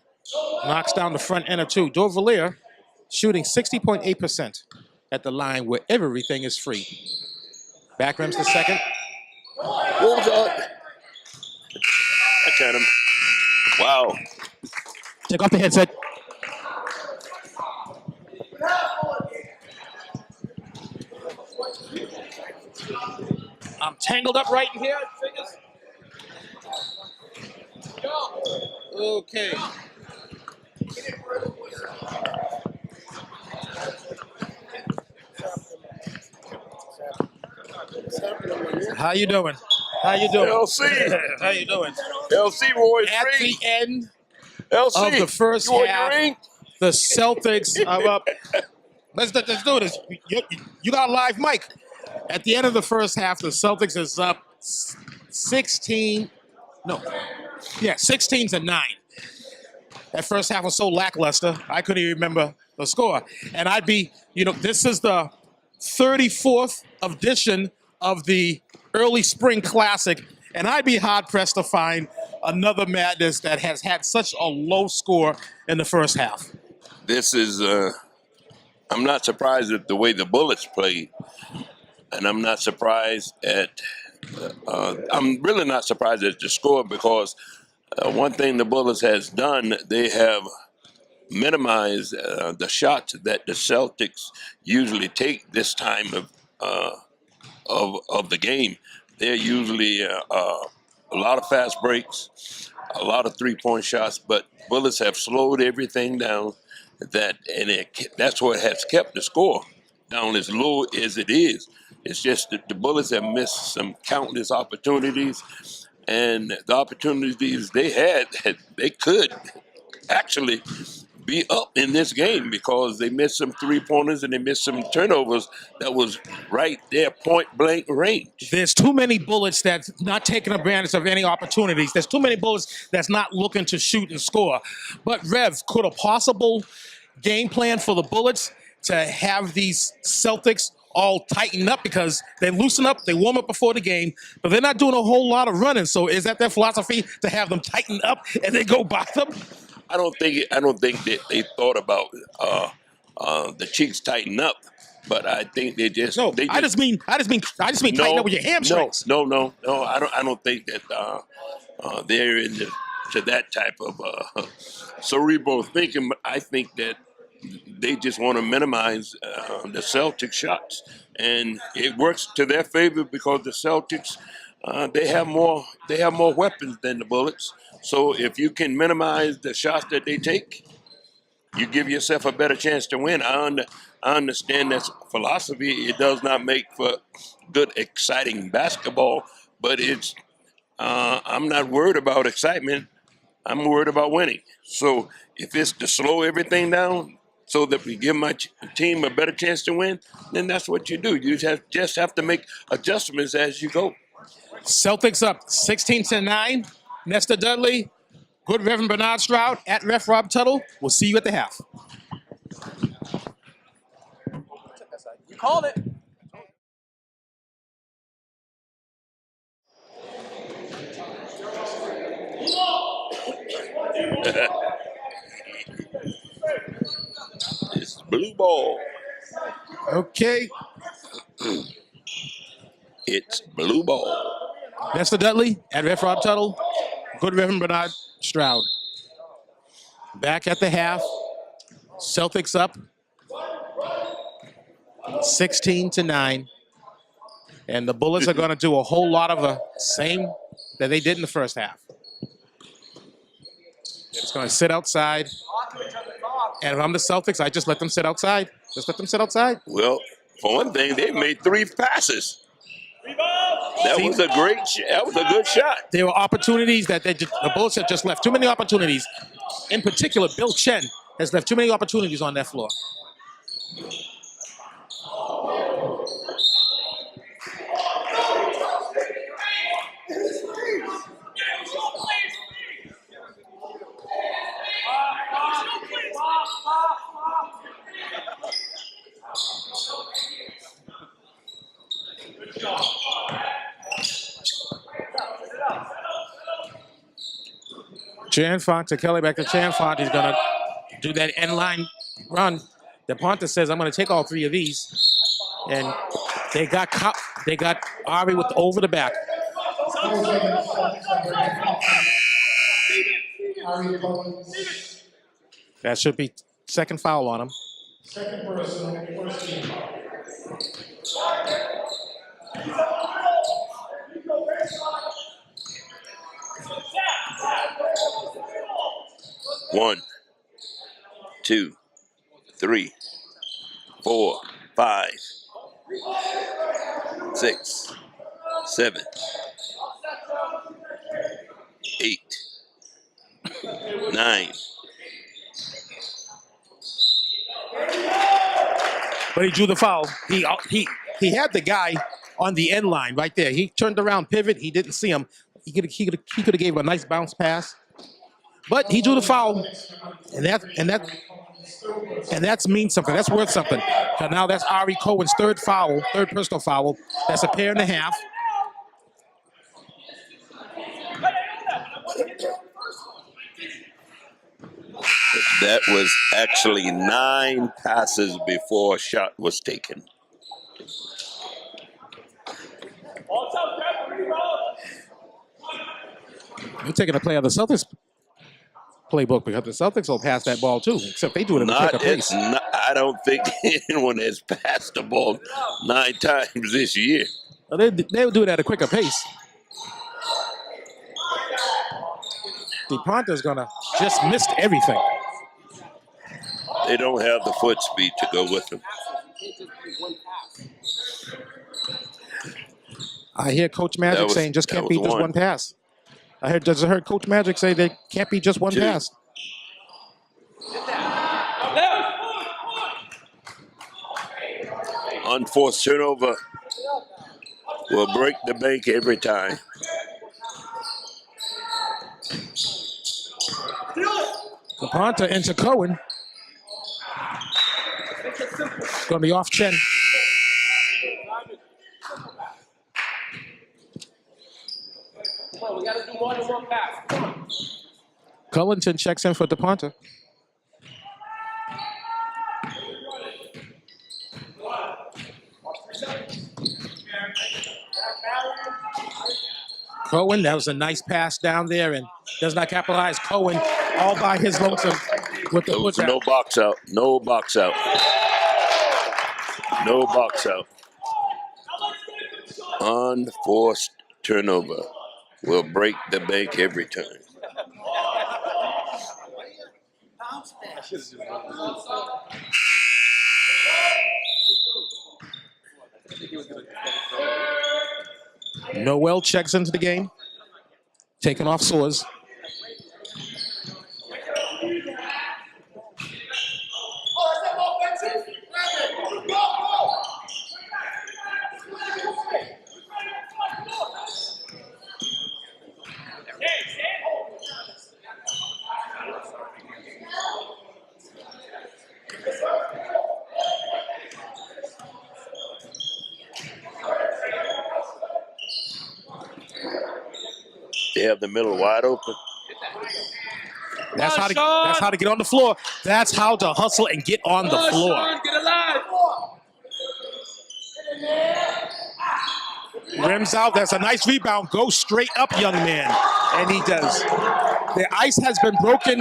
[SPEAKER 3] knocks down the front end of two. Dorvalier shooting 60.8% at the line where everything is free. Back rims the second.
[SPEAKER 4] Hold up. Look at him. Wow.
[SPEAKER 3] Take off the headset. I'm tangled up right in here. Okay. How you doing? How you doing?
[SPEAKER 4] LC.
[SPEAKER 3] How you doing?
[SPEAKER 4] LC boys
[SPEAKER 3] At
[SPEAKER 4] free.
[SPEAKER 3] the end
[SPEAKER 4] LC.
[SPEAKER 3] of the first
[SPEAKER 4] you want your
[SPEAKER 3] half,
[SPEAKER 4] ring?
[SPEAKER 3] the Celtics are up. Let's do this. You got a live mic. At the end of the first half, the Celtics is up 16 to 9. That first half was so lackluster, I couldn't even remember the score. And I'd be, this is the 34th edition of the early spring classic, and I'd be hard-pressed to find another madness that has had such a low score in the first half.
[SPEAKER 4] This is, I'm not surprised at the way the Bullets played. And I'm not surprised at, I'm really not surprised at the score because one thing the Bullets has done, they have minimized the shots that the Celtics usually take this time of the game. They're usually a lot of fast breaks, a lot of three-point shots, but Bullets have slowed everything down. That's what has kept the score down as low as it is. It's just that the Bullets have missed some countless opportunities, and the opportunities they had, they could actually be up in this game because they missed some three-pointers and they missed some turnovers that was right there, point-blank range.
[SPEAKER 3] There's too many Bullets that's not taking advantage of any opportunities. There's too many Bullets that's not looking to shoot and score. But, Rev, could a possible game plan for the Bullets to have these Celtics all tighten up because they loosen up, they warm up before the game, but they're not doing a whole lot of running. So is that their philosophy to have them tighten up and then go by them?
[SPEAKER 4] I don't think that they thought about the cheeks tighten up, but I think they just
[SPEAKER 3] I just mean tighten up with your hamstrings.
[SPEAKER 4] No. I don't think that they're into that type of cerebral thinking. But I think that they just want to minimize the Celtics shots, and it works to their favor because the Celtics they have more weapons than the Bullets. So if you can minimize the shots that they take, you give yourself a better chance to win. I understand that philosophy. It does not make for good, exciting basketball, but it's. I'm not worried about excitement. I'm worried about winning. So if it's to slow everything down so that we give my team a better chance to win, then that's what you do. You just have to make adjustments as you go.
[SPEAKER 3] Celtics up 16 to 9. Nester Dudley, Good Reverend Bernard Stroud at Ref Rob Teutul. We'll see you at the half.
[SPEAKER 6] You called it.
[SPEAKER 4] It's blue ball.
[SPEAKER 3] Okay.
[SPEAKER 4] It's blue ball.
[SPEAKER 3] Nester Dudley at Ref Rob Teutul. Good Reverend Bernard Stroud. Back at the half. Celtics up 16-9. And the Bullets are going to do a whole lot of the same that they did in the first half. It's going to sit outside. And if I'm the Celtics, I just let them sit outside. Just let them sit outside.
[SPEAKER 4] Well, for one thing, they made 3 passes. That was a good shot.
[SPEAKER 3] There were opportunities that the Bullets have just left. Too many opportunities. In particular, Bill Chen has left too many opportunities on that floor. Chanfont to Kelly, back to Chanfont. He's going to do that end line run. DePonte says, I'm going to take all 3 of these. And they got Ari with over the back. That should be second foul on him.
[SPEAKER 2] Second personal, first team.
[SPEAKER 4] One, 2, 3, 4, 5, 6, 7, 8, 9.
[SPEAKER 3] But he drew the foul. He had the guy on the end line right there. He turned around, pivot. He didn't see him. He could have gave a nice bounce pass. But he drew the foul, and that means something. That's worth something. So now that's Ari Cohen's third personal foul. That's a pair and a half.
[SPEAKER 4] That was actually 9 passes before a shot was taken.
[SPEAKER 3] You're taking a play out of the Celtics playbook because the Celtics will pass that ball too, except they do it at a quicker pace.
[SPEAKER 4] I don't think anyone has passed the ball 9 times this year.
[SPEAKER 3] Well, they'll do it at a quicker pace. DePonte's gonna just missed everything.
[SPEAKER 4] They don't have the foot speed to go with them.
[SPEAKER 3] I hear Coach Magic saying just can't be just one pass. I heard Coach Magic say they can't be just one pass.
[SPEAKER 4] Unforced turnover will break the bank every time.
[SPEAKER 3] DePonte into Cohen. It's going to be off Chen.
[SPEAKER 6] We got to do more than one pass.
[SPEAKER 3] Cullington checks in for DePonte. Cohen, that was a nice pass down there and does not capitalize. Cohen all by his lonesome with the putback.
[SPEAKER 4] No box out. No box out. No box out. Unforced turnover will break the bank every time.
[SPEAKER 3] Noel checks into the game, taking off sores.
[SPEAKER 4] They have the middle wide open.
[SPEAKER 3] That's how to get on the floor. That's how to hustle and get on the floor.
[SPEAKER 6] Sean, get alive.
[SPEAKER 3] Rims out. That's a nice rebound. Go straight up, young man. And he does. The ice has been broken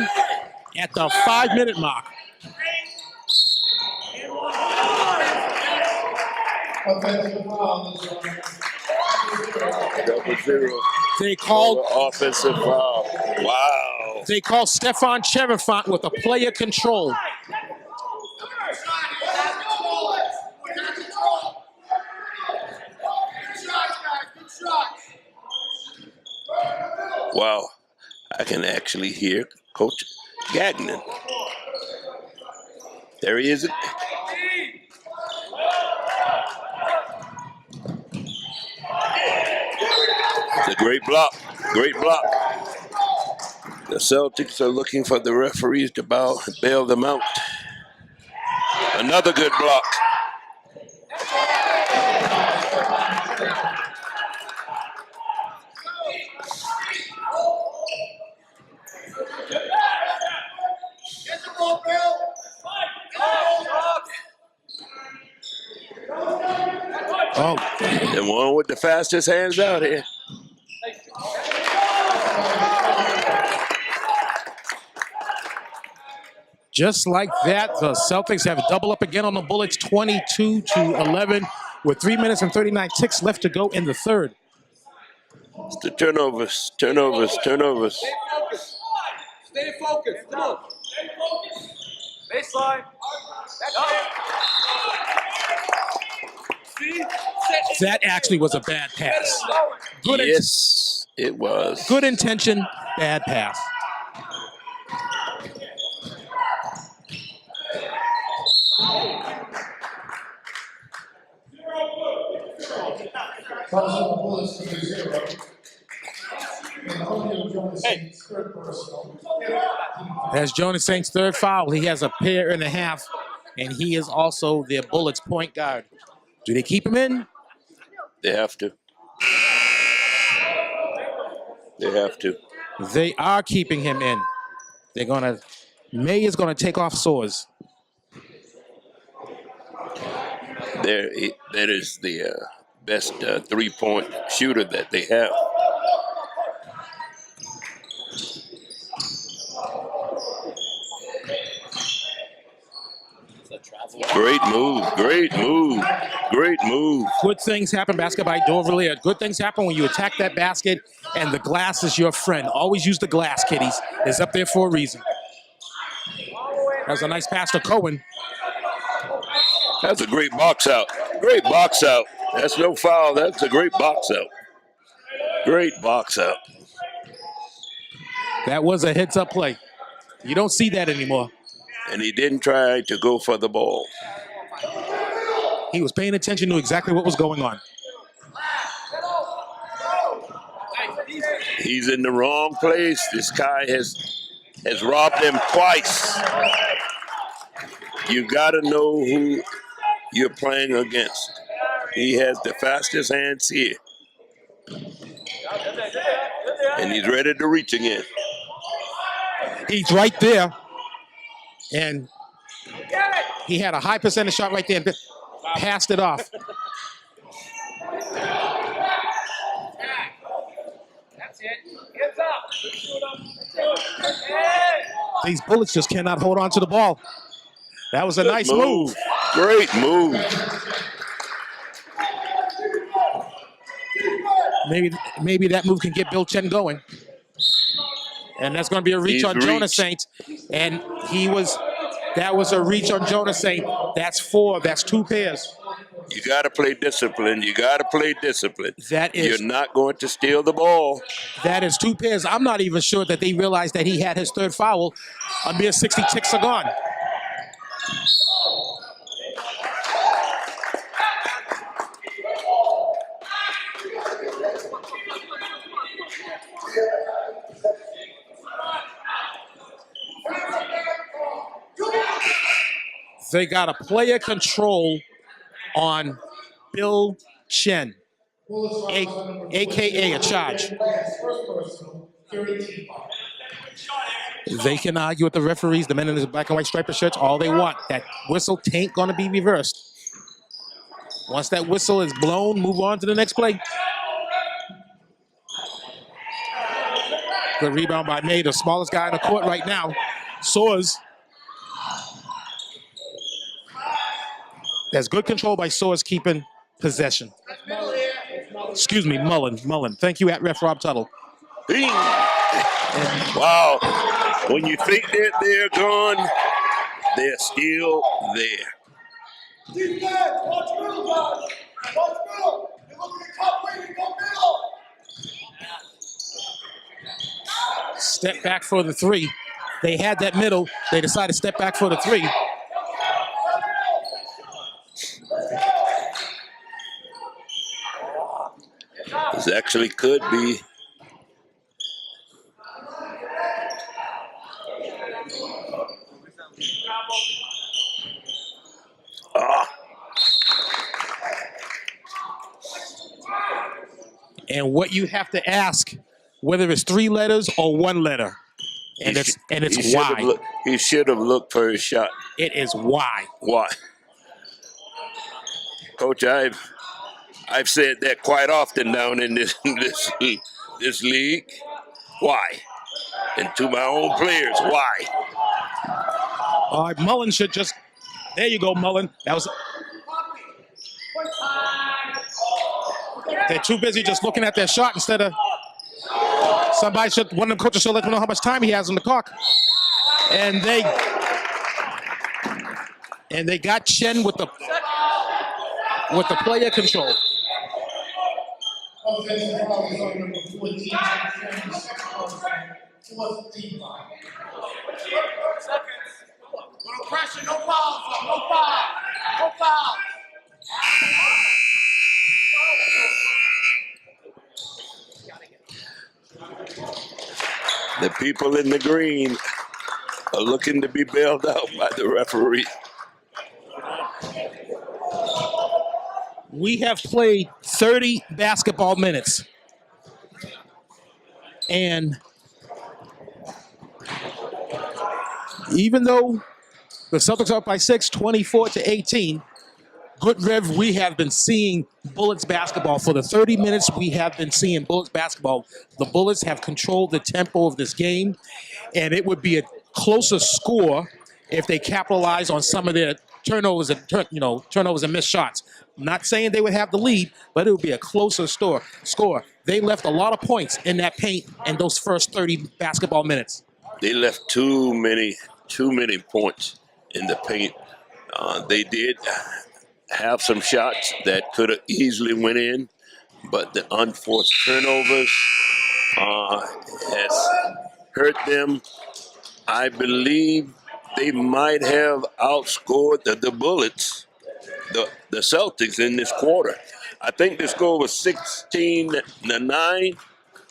[SPEAKER 3] at the 5-minute mark.
[SPEAKER 2] Offensive foul.
[SPEAKER 4] 0-0.
[SPEAKER 3] They called
[SPEAKER 4] Offensive foul. Wow.
[SPEAKER 3] They called Stefan Cherifont with a player control.
[SPEAKER 4] Wow. I can actually hear Coach Gagnon. There he is. It's a great block. Great block. The Celtics are looking for the referees to bail them out. Another good block.
[SPEAKER 3] Oh,
[SPEAKER 4] The one with the fastest hands out here.
[SPEAKER 3] just like that, the Celtics have double up again on the Bullets, 22-11, with 3 minutes and 39 ticks left to go in the third.
[SPEAKER 4] It's the turnovers, turnovers, turnovers.
[SPEAKER 6] Stay focused. Stay focused. Come on. Stay focused. Baseline. That's it. See?
[SPEAKER 3] That actually was a bad pass. Good
[SPEAKER 4] Yes, it was.
[SPEAKER 3] Good intention, bad pass. As Jonas Saint's third foul, he has a pair and a half, and he is also their Bullets point guard. Do they keep him in?
[SPEAKER 4] They have to. They have to.
[SPEAKER 3] They are keeping him in. They're gonna. May is gonna take off sores.
[SPEAKER 4] That is the best three-point shooter that they have. Great move, great move, great move.
[SPEAKER 3] Good things happen, basketball Doverly. Good things happen when you attack that basket and the glass is your friend. Always use the glass, kiddies. It's up there for a reason. That's a nice pass to Cohen.
[SPEAKER 4] That's a great box out. Great box out. That's no foul. That's a great box out. Great box out.
[SPEAKER 3] That was a heads-up play. You don't see that anymore.
[SPEAKER 4] And he didn't try to go for the ball.
[SPEAKER 3] He was paying attention to exactly what was going on.
[SPEAKER 4] He's in the wrong place. This guy has robbed him twice. You got to know who you're playing against. He has the fastest hands here. And he's ready to reach again.
[SPEAKER 3] He's right there. And he had a high percentage shot right there and passed it off.
[SPEAKER 6] That's it. Hands up.
[SPEAKER 3] These Bullets just cannot hold on to the ball. That was a nice move.
[SPEAKER 4] Great move.
[SPEAKER 3] Maybe that move can get Bill Chen going. And that's going to be a reach on Jonas Saint. And that was a reach on Jonas Saint. That's four. That's two pairs.
[SPEAKER 4] You got to play discipline. You got to play discipline.
[SPEAKER 3] That is.
[SPEAKER 4] You're not going to steal the ball.
[SPEAKER 3] That is two pairs. I'm not even sure that they realized that he had his third foul. A mere 60 ticks are gone. They got a player control on Bill Chen. AKA a charge.
[SPEAKER 2] First personal, guaranteed by.
[SPEAKER 3] They can argue with the referees, the men in the black and white striped shirts, all they want. That whistle ain't going to be reversed. Once that whistle is blown, move on to the next play. Good rebound by May, the smallest guy in the court right now. Soares. There's good control by Soares keeping possession. Excuse me, Mullen. Thank you, at Ref Rob Teutul.
[SPEAKER 4] Bing. Wow. When you think that they're gone, they're still there.
[SPEAKER 5] Defense, watch middle, guys. Watch middle. You look at the cup waiting, go middle.
[SPEAKER 3] Step back for the three. They had that middle. They decided to step back for the three.
[SPEAKER 4] This actually could be.
[SPEAKER 3] And what you have to ask, whether it's 3 letters or 1 letter, and it's why.
[SPEAKER 4] He should have looked for his shot.
[SPEAKER 3] It is why.
[SPEAKER 4] Why? Coach, I've said that quite often down in this league. Why? And to my own players, why?
[SPEAKER 3] All right, Mullen should just. There you go, Mullen. That was. They're too busy just looking at their shot instead of. One of them coaches should let them know how much time he has on the clock. And they got Chen with the player control.
[SPEAKER 2] Offensive foul is on number 14, 4th team line.
[SPEAKER 5] No pressure, no fouls, no foul. No foul.
[SPEAKER 4] The people in the green are looking to be bailed out by the referee.
[SPEAKER 3] We have played 30 basketball minutes. And even though the Celtics are up by 6, 24-18, good Rev, we have been seeing Bullets basketball. For the 30 minutes we have been seeing Bullets basketball, the Bullets have controlled the tempo of this game, and it would be a closer score if they capitalize on some of their turnovers and missed shots. I'm not saying they would have the lead, but it would be a closer score. They left a lot of points in that paint in those first 30 basketball minutes.
[SPEAKER 4] They left too many points in the paint. They did have some shots that could have easily went in, but the unforced turnovers has hurt them. I believe they might have outscored the Bullets, the Celtics in this quarter. I think the score was 16-9.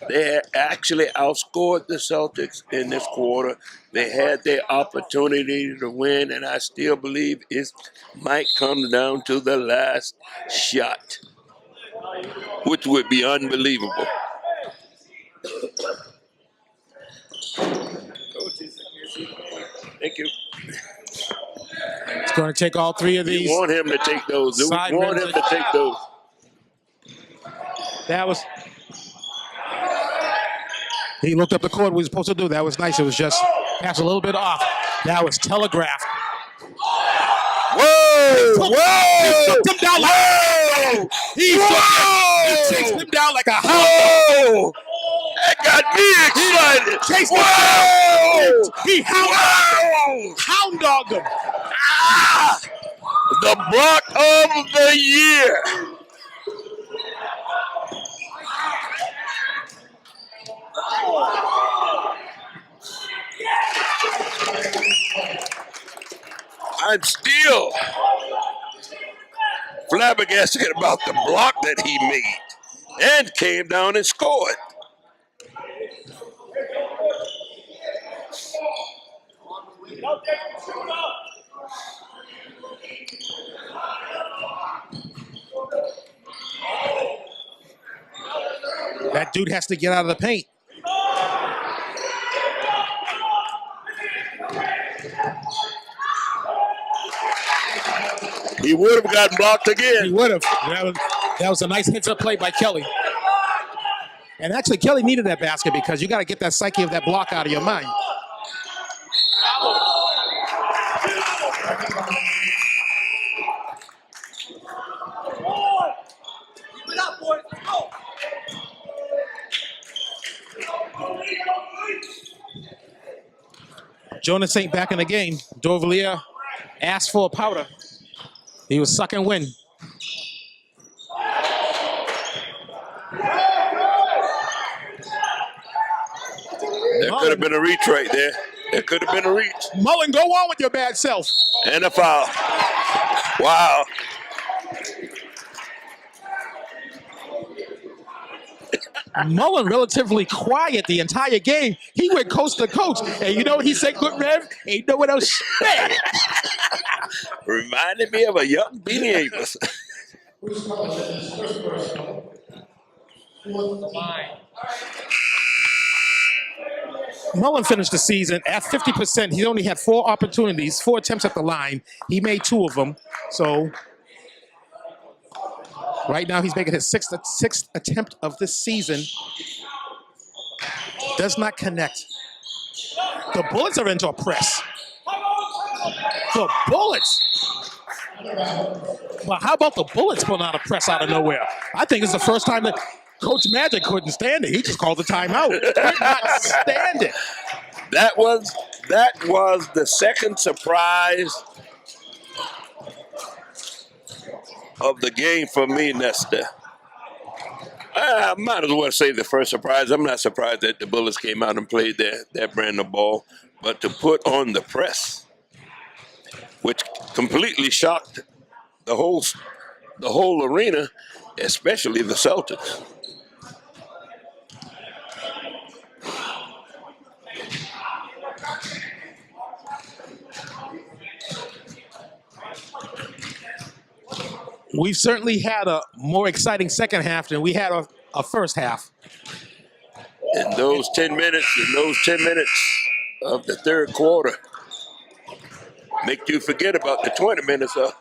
[SPEAKER 4] They actually outscored the Celtics in this quarter. They had their opportunity to win, and I still believe it might come down to the last shot, which would be unbelievable. Thank you.
[SPEAKER 3] It's going to take all 3 of these.
[SPEAKER 4] We want him to take those. We want him to take those.
[SPEAKER 3] That was. He looked up the court. What he was supposed to do. That was nice. It was just passed a little bit off. That was telegraphed.
[SPEAKER 4] Whoa!
[SPEAKER 3] He took him down like he chased him down like a hound.
[SPEAKER 4] Whoa! That got me excited.
[SPEAKER 3] Chased him down. He hound dogged him.
[SPEAKER 4] The block of the year. I'm still flabbergasted about the block that he made and came down and scored.
[SPEAKER 3] That dude has to get out of the paint.
[SPEAKER 4] He would have gotten blocked again.
[SPEAKER 3] He would have. That was a nice heads-up play by Kelly. And actually, Kelly needed that basket because you got to get that psyche of that block out of your mind.
[SPEAKER 6] Keep it up, boys. Let's go.
[SPEAKER 3] Jonas Saint back in the game. Dovalier asked for a powder. He was sucking wind.
[SPEAKER 4] There could have been a reach right there. There could have been a reach.
[SPEAKER 3] Mullen, go on with your bad self.
[SPEAKER 4] And a foul. Wow.
[SPEAKER 3] Mullen relatively quiet the entire game. He went coast to coast. And you know what he said, Good Rev? Ain't no one else said.
[SPEAKER 4] Reminded me of a young Beanie Amos.
[SPEAKER 3] Mullen finished the season at 50%. He only had 4 opportunities, 4 attempts at the line. He made 2 of them. So right now he's making his sixth attempt of this season. Does not connect. The Bullets are into a press. The Bullets. Well, how about the Bullets pulling out a press out of nowhere? I think it's the first time that Coach Magic couldn't stand it. He just called the timeout. Could not stand it.
[SPEAKER 4] That was the second surprise of the game for me, Nester. I might as well say the first surprise. I'm not surprised that the Bullets came out and played that brand of ball, but to put on the press, which completely shocked the whole arena, especially the Celtics.
[SPEAKER 3] We've certainly had a more exciting second half than we had a first half.
[SPEAKER 4] In those 10 minutes of the third quarter, make you forget about the 20 minutes of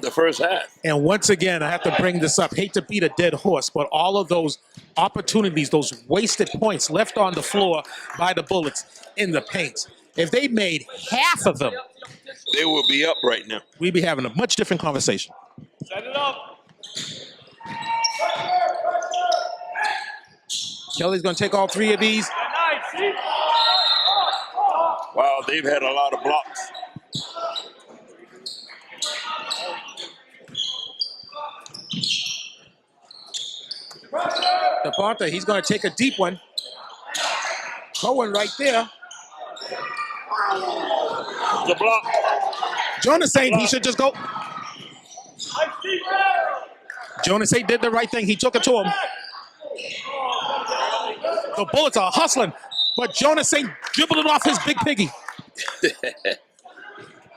[SPEAKER 4] the first half.
[SPEAKER 3] And once again, I have to bring this up. Hate to beat a dead horse, but all of those opportunities, those wasted points left on the floor by the Bullets in the paint, if they made half of them,
[SPEAKER 4] They will be up right now.
[SPEAKER 3] we'd be having a much different conversation.
[SPEAKER 6] Set it up.
[SPEAKER 3] Kelly's going to take all 3 of these.
[SPEAKER 6] Nice, see?
[SPEAKER 4] Wow, they've had a lot of blocks.
[SPEAKER 3] DePonte, he's going to take a deep one. Cohen right there.
[SPEAKER 4] The block.
[SPEAKER 3] Jonas saying he should just go. Jonas Say did the right thing. He took it to him. The Bullets are hustling, but Jonas Say dribbled it off his big piggy.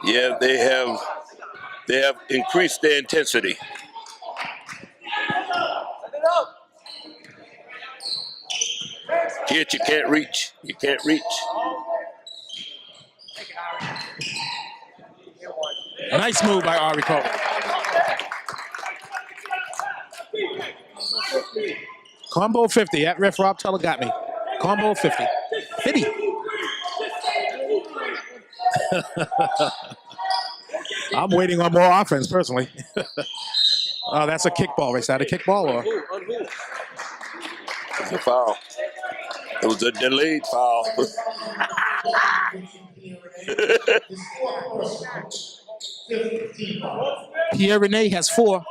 [SPEAKER 4] Yeah, they have increased their intensity. Yet you can't reach. You can't reach.
[SPEAKER 3] Nice move by Ari Cole. Combo 50 at Ref Rob Teller got me. Combo 50. 50. I'm waiting on more offense personally. Oh, that's a kickball. Is that a kickball or?
[SPEAKER 4] It's a foul. It was a delayed foul.
[SPEAKER 3] Pierre Rene has 4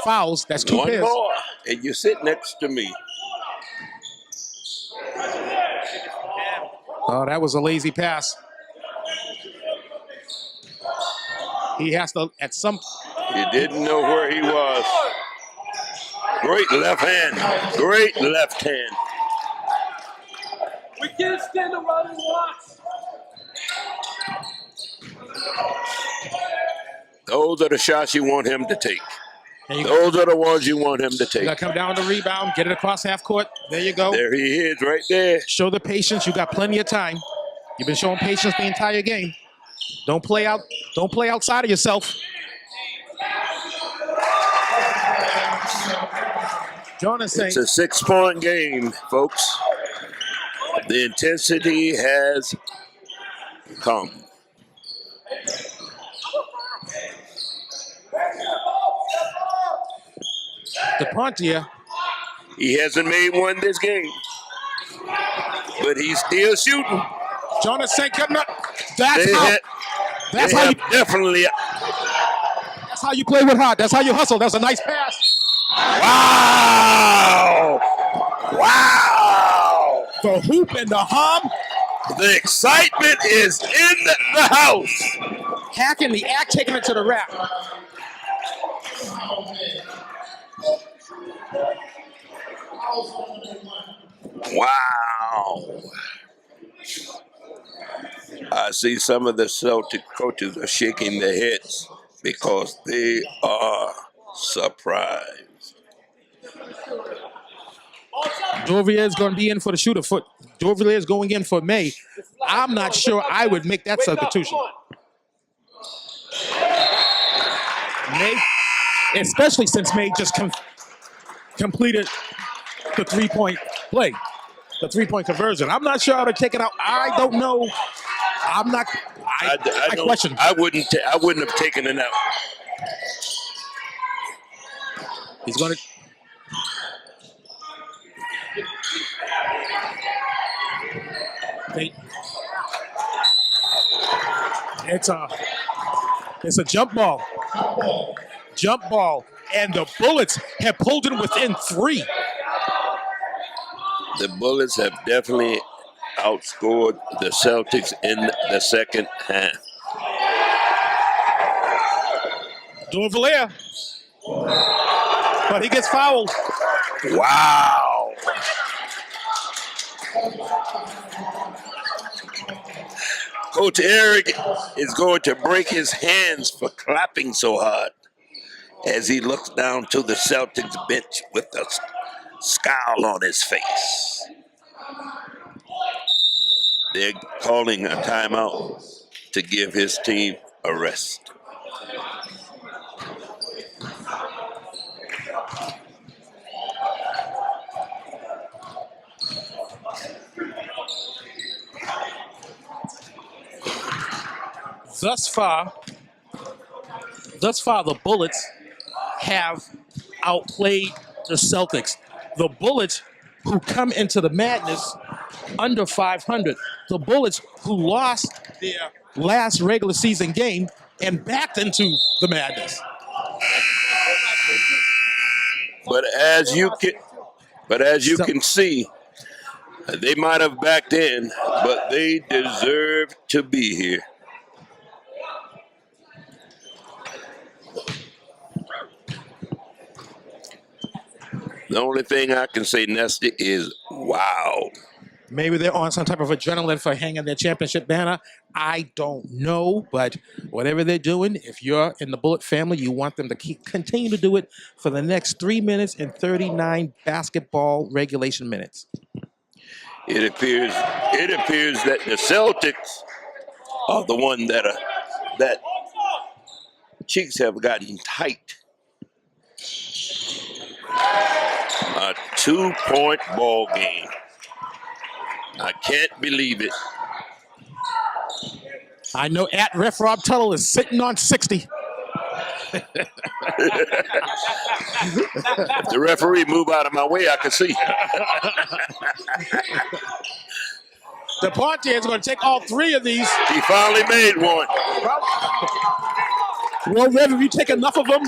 [SPEAKER 3] fouls. That's 2
[SPEAKER 4] One
[SPEAKER 3] pairs.
[SPEAKER 4] more, and you sit next to me.
[SPEAKER 3] Oh, that was a lazy pass. He has to, at some.
[SPEAKER 4] You didn't know where he was. Great left hand. Great left hand.
[SPEAKER 6] We can't stand around and watch.
[SPEAKER 4] Those are the shots you want him to take. Those are the ones you want him to
[SPEAKER 3] You
[SPEAKER 4] take.
[SPEAKER 3] got to come down with the rebound, get it across half court. There you go.
[SPEAKER 4] There he is, right there.
[SPEAKER 3] Show the patience. You got plenty of time. You've been showing patience the entire game. Don't play outside of yourself. Jonas saying,
[SPEAKER 4] It's a 6-point game, folks. The intensity has come.
[SPEAKER 3] DePontier,
[SPEAKER 4] He hasn't made one this game, but he's still shooting.
[SPEAKER 3] Jonas saying, cutting up.
[SPEAKER 4] They
[SPEAKER 3] That's how you play with heart. That's how you hustle. That's a nice pass.
[SPEAKER 4] Wow! Wow!
[SPEAKER 3] The hoop and the hum.
[SPEAKER 4] The excitement is in the house.
[SPEAKER 3] Hacking the act, taking it to the rack.
[SPEAKER 4] Wow. I see some of the Celtic coaches are shaking their heads because they are surprised.
[SPEAKER 3] Dovrier is going to be in for the shooter foot. Dovrier is going in for May. I'm not sure I would make that substitution. May, especially since May just completed the three-point play, the three-point conversion. I'm not sure how to take it out. I don't know. I'm not. I question.
[SPEAKER 4] I wouldn't have taken it out.
[SPEAKER 3] He's going to. It's a jump ball. Jump ball. And the Bullets have pulled it within 3.
[SPEAKER 4] The Bullets have definitely outscored the Celtics in the second half.
[SPEAKER 3] Duvalier. But he gets fouled.
[SPEAKER 4] Wow. Coach Eric is going to break his hands for clapping so hard as he looks down to the Celtics bench with a scowl on his face. They're calling a timeout to give his team a rest.
[SPEAKER 3] Thus far, the Bullets have outplayed the Celtics. The Bullets who come into the madness under 500. The Bullets who lost their last regular season game and backed into the madness.
[SPEAKER 4] But as you can see, they might have backed in, but they deserve to be here. The only thing I can say, Nester, is wow.
[SPEAKER 3] Maybe they're on some type of adrenaline for hanging their championship banner. I don't know, but whatever they're doing, if you're in the Bullet family, you want them to continue to do it for the next 3 minutes and 39 basketball regulation minutes.
[SPEAKER 4] It appears that the Celtics are the one that cheeks have gotten tight. A 2-point ball game. I can't believe it.
[SPEAKER 3] I know at Ref Rob Teutul is sitting on 60.
[SPEAKER 4] If the referee move out of my way, I can see.
[SPEAKER 3] DePontier is going to take all 3 of these.
[SPEAKER 4] He finally made one.
[SPEAKER 3] Well, Rev, if you take enough of them.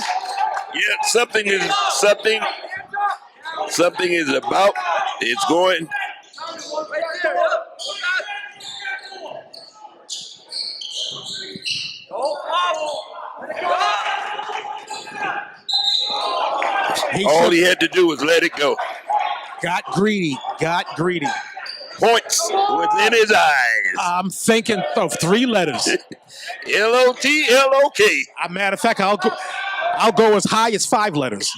[SPEAKER 4] Yeah, something is about. It's going. All he had to do was let it go.
[SPEAKER 3] Got greedy.
[SPEAKER 4] Points within his eyes.
[SPEAKER 3] I'm thinking of 3 letters.
[SPEAKER 4] L-O-T-L-O-K.
[SPEAKER 3] Matter of fact, I'll I'll go as high as 5 letters.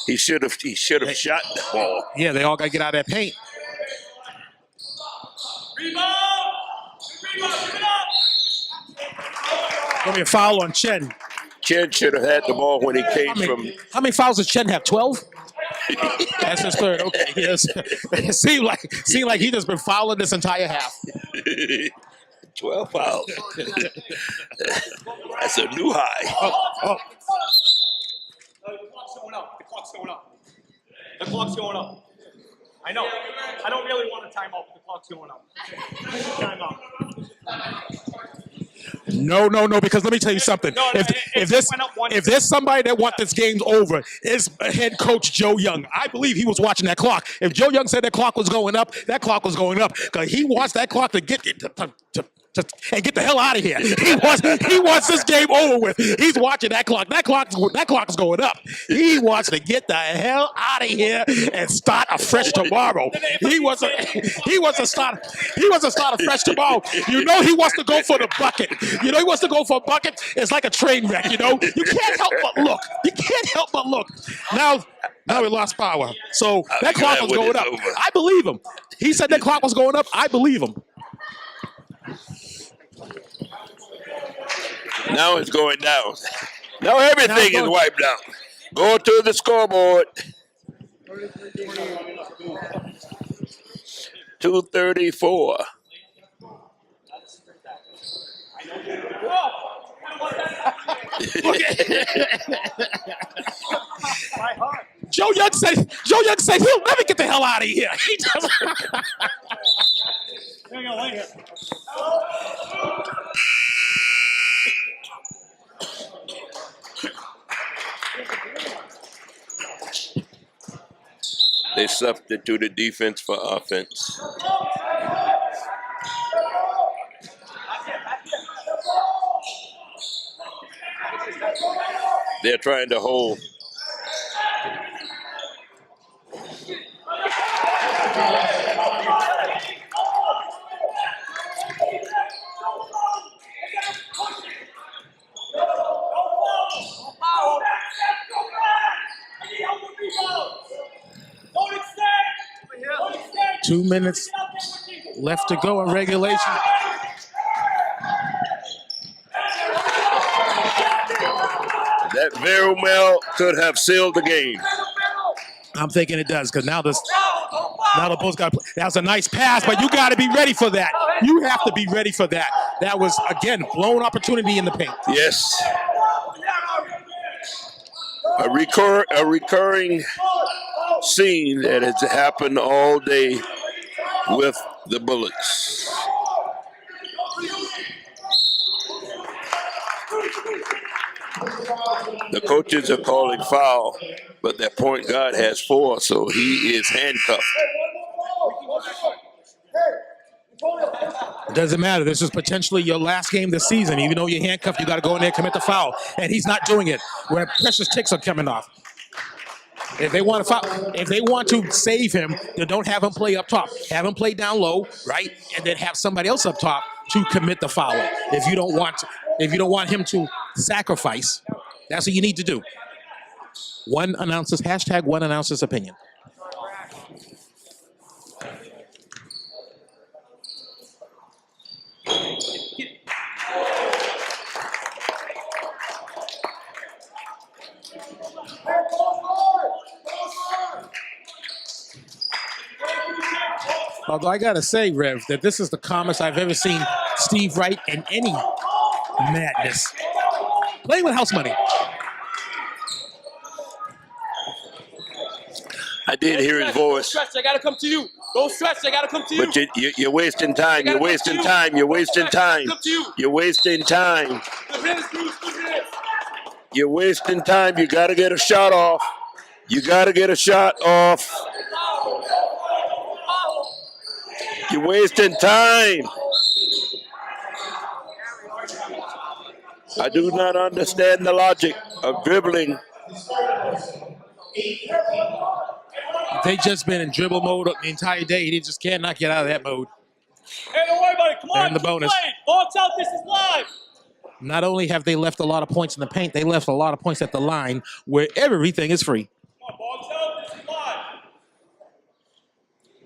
[SPEAKER 4] He should have shot the ball.
[SPEAKER 3] Yeah, they all got to get out of that paint.
[SPEAKER 6] Rebound! Rebound! Give it up!
[SPEAKER 3] Gonna be a foul on Chen.
[SPEAKER 4] Chen should have had the ball when he came from.
[SPEAKER 3] How many fouls does Chen have? 12? That's his third. Okay, yes. It seemed like he just been fouling this entire half.
[SPEAKER 4] 12 fouls. That's a new high.
[SPEAKER 3] Oh.
[SPEAKER 6] The clock's going up. The clock's going up. The clock's going up. I know. I don't really want a timeout, but the clock's going up. Timeout.
[SPEAKER 3] No, because let me tell you something.
[SPEAKER 6] No,
[SPEAKER 3] if
[SPEAKER 6] it
[SPEAKER 3] there's somebody that wants this game over, it's head coach Joe Young. I believe he was watching that clock. If Joe Young said that clock was going up, that clock was going up because he wants that clock to get and get the hell out of here. He wants this game over with. He's watching that clock. That clock is going up. He wants to get the hell out of here and start afresh tomorrow. He wants to start afresh tomorrow. You know he wants to go for the bucket. You know he wants to go for a bucket. It's like a train wreck. You know you can't help but look. You can't help but look. Now we lost power. So that clock was going up. I believe him. He said that clock was going up. I believe him.
[SPEAKER 4] Now it's going down. Now everything is wiped out. Go to the scoreboard. 234.
[SPEAKER 3] Joe Young said he'll never get the hell out of here. He doesn't.
[SPEAKER 4] They substituted defense for offense. They're trying to hold.
[SPEAKER 3] Two minutes left to go in regulation.
[SPEAKER 4] That very well could have sealed the game.
[SPEAKER 3] I'm thinking it does because now the Bulls got to play. That was a nice pass, but you got to be ready for that. You have to be ready for that. That was, again, blown opportunity in the paint.
[SPEAKER 4] Yes. A recurring scene that has happened all day with the Bullets. The coaches are calling foul, but that point guard has 4, so he is handcuffed.
[SPEAKER 3] It doesn't matter. This is potentially your last game this season. Even though you're handcuffed, you got to go in there and commit the foul. And he's not doing it. Where precious ticks are coming off. If they want to foul, if they want to save him, then don't have him play up top. Have him play down low, right? And then have somebody else up top to commit the foul. If you don't want him to sacrifice, that's what you need to do. One announcer's opinion. Although I gotta say, Rev, that this is the calmest I've ever seen Steve Wright in any madness. Playing with house money.
[SPEAKER 4] I did hear his voice.
[SPEAKER 6] Stretch, I gotta come to you. Go stretch, I gotta come to you.
[SPEAKER 4] But you're wasting time. You're wasting time. You're wasting time. You're wasting time. You're wasting time. You gotta get a shot off. You gotta get a shot off. You're wasting time. I do not understand the logic of dribbling.
[SPEAKER 3] They just been in dribble mode the entire day. They just cannot get out of that mode.
[SPEAKER 6] Hey, don't worry about it. Come on,
[SPEAKER 3] And the
[SPEAKER 6] keep
[SPEAKER 3] bonus.
[SPEAKER 6] playing. Box out. This is live.
[SPEAKER 3] Not only have they left a lot of points in the paint, they left a lot of points at the line where everything is free.
[SPEAKER 6] Come on, box out.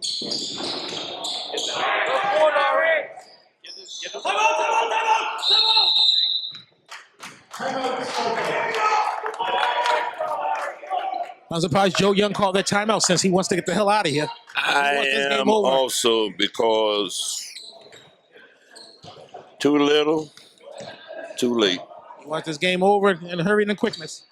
[SPEAKER 6] This is live. Go forward, Ari. Time out, time out, time out, time out.
[SPEAKER 3] I'm surprised Joe Young called that timeout since he wants to get the hell out of here.
[SPEAKER 4] I
[SPEAKER 3] wants this game
[SPEAKER 4] am
[SPEAKER 3] over.
[SPEAKER 4] also, because too little, too late.
[SPEAKER 3] He wants this game over in a hurry and quickness.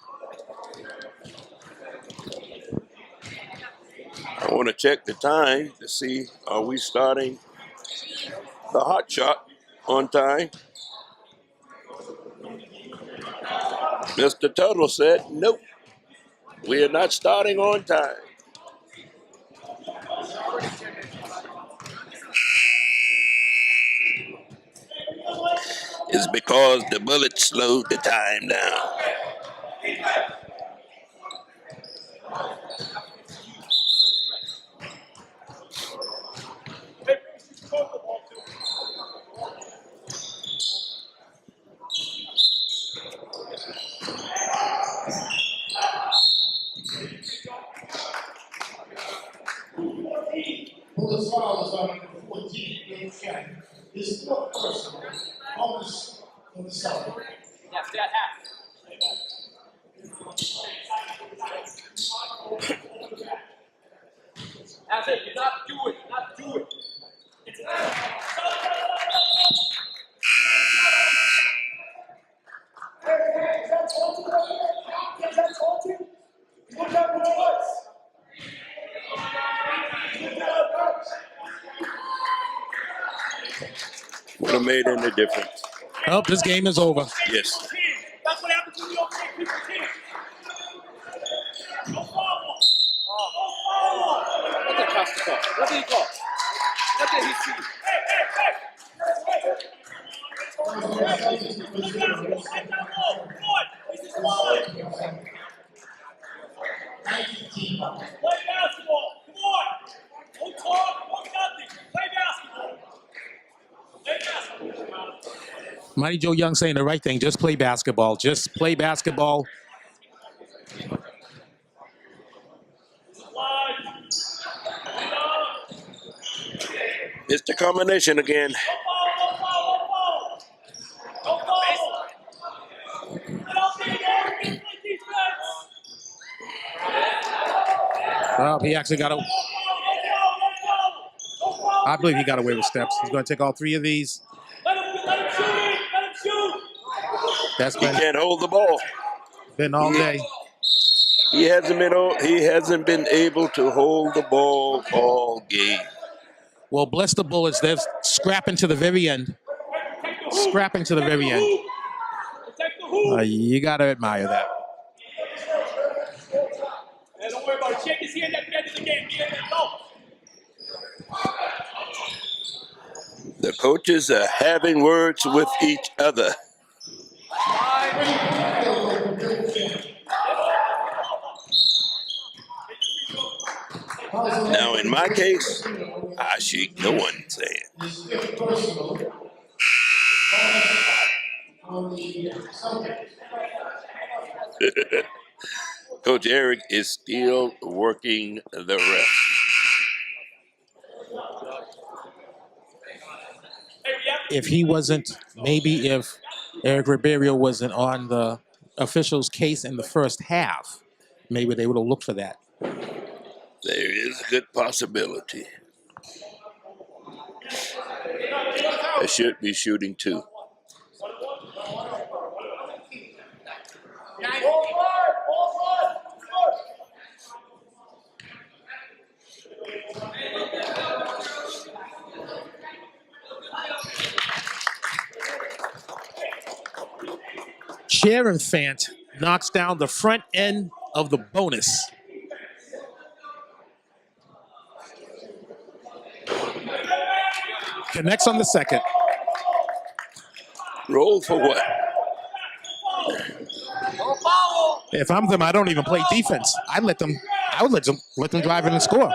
[SPEAKER 4] I want to check the time to see, are we starting the hot shot on time? Mr. Teutul said, nope, we are not starting on time. It's because the bullet slowed the time down.
[SPEAKER 2] Bullets foul is on number 14, Bill Shannon. It's still personal. Bonus for the Celtics.
[SPEAKER 6] Yeah, stay at half. That's it. Do not do it. Do not do it.
[SPEAKER 5] Hey, is that taunting right there? Is that taunting? You looked at me twice. You looked at me twice.
[SPEAKER 4] Would have made any difference.
[SPEAKER 3] Oh, this game is over.
[SPEAKER 4] Yes.
[SPEAKER 6] That's what happens when you don't take people's team. No foul. No foul. What did Costa call? What did he call? What did he see? Hey, hey, hey. Play basketball. Come on. Don't talk. Don't nothing. Play basketball. Play basketball.
[SPEAKER 3] Mighty Joe Young saying the right thing. Just play basketball. Just play basketball.
[SPEAKER 4] It's the combination again.
[SPEAKER 3] Well, he actually got a. I believe he got away with steps. He's going to take all three of these.
[SPEAKER 6] Let him shoot it. Let him shoot.
[SPEAKER 3] That's
[SPEAKER 4] He
[SPEAKER 3] been
[SPEAKER 4] can't hold the ball.
[SPEAKER 3] all day.
[SPEAKER 4] He hasn't been able to hold the ball all game.
[SPEAKER 3] Well, bless the Bullets. They're scrapping to the very end. Scrapping to the very end.
[SPEAKER 6] Protect the hoop.
[SPEAKER 3] You got to admire that.
[SPEAKER 6] Hey, don't worry about it. Shake his hand at the end of the game. Get in there. Go.
[SPEAKER 4] The coaches are having words with each other. Now, in my case, I shake no one's hand.
[SPEAKER 2] It's still personal. On the Celtics.
[SPEAKER 4] Coach Eric is still working the ref.
[SPEAKER 3] If he wasn't, maybe if Eric Ribeiro wasn't on the officials' case in the first half, maybe they would have looked for that.
[SPEAKER 4] There is a good possibility. They should be shooting two.
[SPEAKER 3] Sharon Fant knocks down the front end of the bonus. Connects on the second.
[SPEAKER 4] Roll for what?
[SPEAKER 3] If I'm them, I don't even play defense. I would let them drive in and score.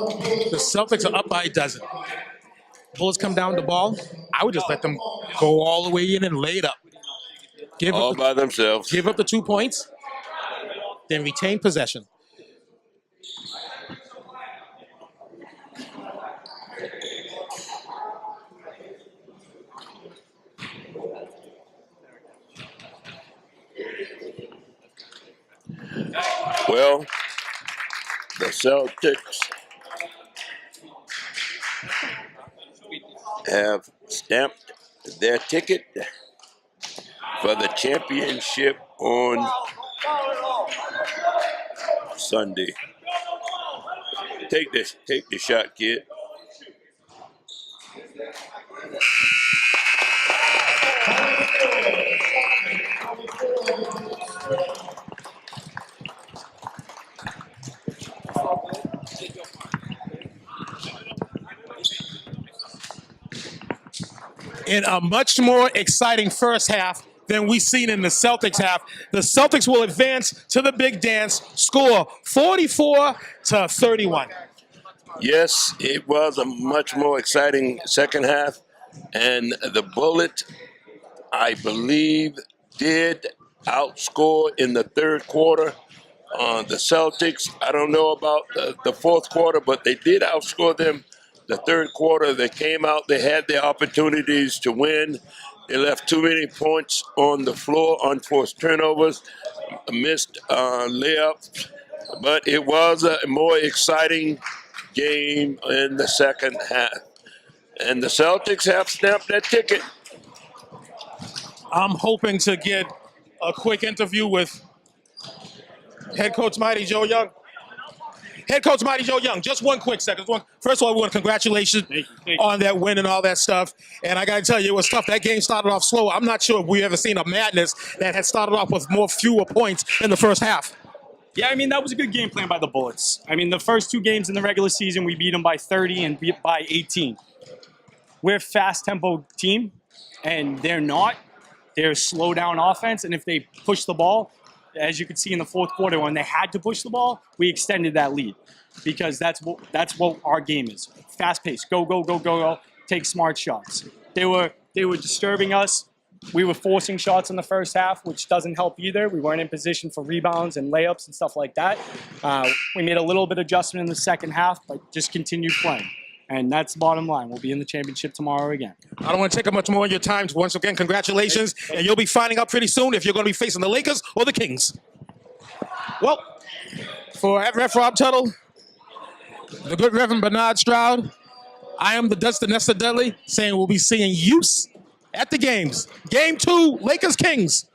[SPEAKER 3] The Celtics are up by a dozen. Bulls come down the ball. I would just let them go all the way in and lay it up.
[SPEAKER 4] All by themselves.
[SPEAKER 3] Give up the 2 points, then retain possession.
[SPEAKER 4] Well, the Celtics have stamped their ticket for the championship on Sunday. Take the shot, kid.
[SPEAKER 3] In a much more exciting first half than we've seen in the Celtics half, the Celtics will advance to the big dance, score 44-31.
[SPEAKER 4] Yes, it was a much more exciting second half, and the Bullet, I believe, did outscore in the third quarter. The Celtics, I don't know about the fourth quarter, but they did outscore them. The third quarter, they came out, they had their opportunities to win. They left too many points on the floor, unforced turnovers, missed layups. But it was a more exciting game in the second half. And the Celtics have stamped that ticket.
[SPEAKER 3] I'm hoping to get a quick interview with head coach Mighty Joe Young. Head coach Mighty Joe Young, just one quick second. First of all, we want to congratulate you on that win and all that stuff. And I got to tell you, it was tough. That game started off slow. I'm not sure if we've ever seen a madness that had started off with fewer points in the first half.
[SPEAKER 7] Yeah, I mean, that was a good game plan by the Bullets. I mean, the first two games in the regular season, we beat them by 30 and beat by 18. We're a fast-tempo team, and they're not. They're a slow-down offense, and if they push the ball, as you could see in the fourth quarter, when they had to push the ball, we extended that lead because that's what our game is. Fast-paced, go, go, go, go, go, take smart shots. They were disturbing us. We were forcing shots in the first half, which doesn't help either. We weren't in position for rebounds and layups and stuff like that. We made a little bit of adjustment in the second half, but just continued playing. And that's the bottom line. We'll be in the championship tomorrow again.
[SPEAKER 3] I don't want to take up much more of your time. Once again, congratulations. And you'll be finding out pretty soon if you're going to be facing the Lakers or the Kings. Well, for Rev Rob Teutul, the good Reverend Bernard Stroud, I am the Nester Dudley, saying we'll be seeing use at the games. Game 2, Lakers-Kings.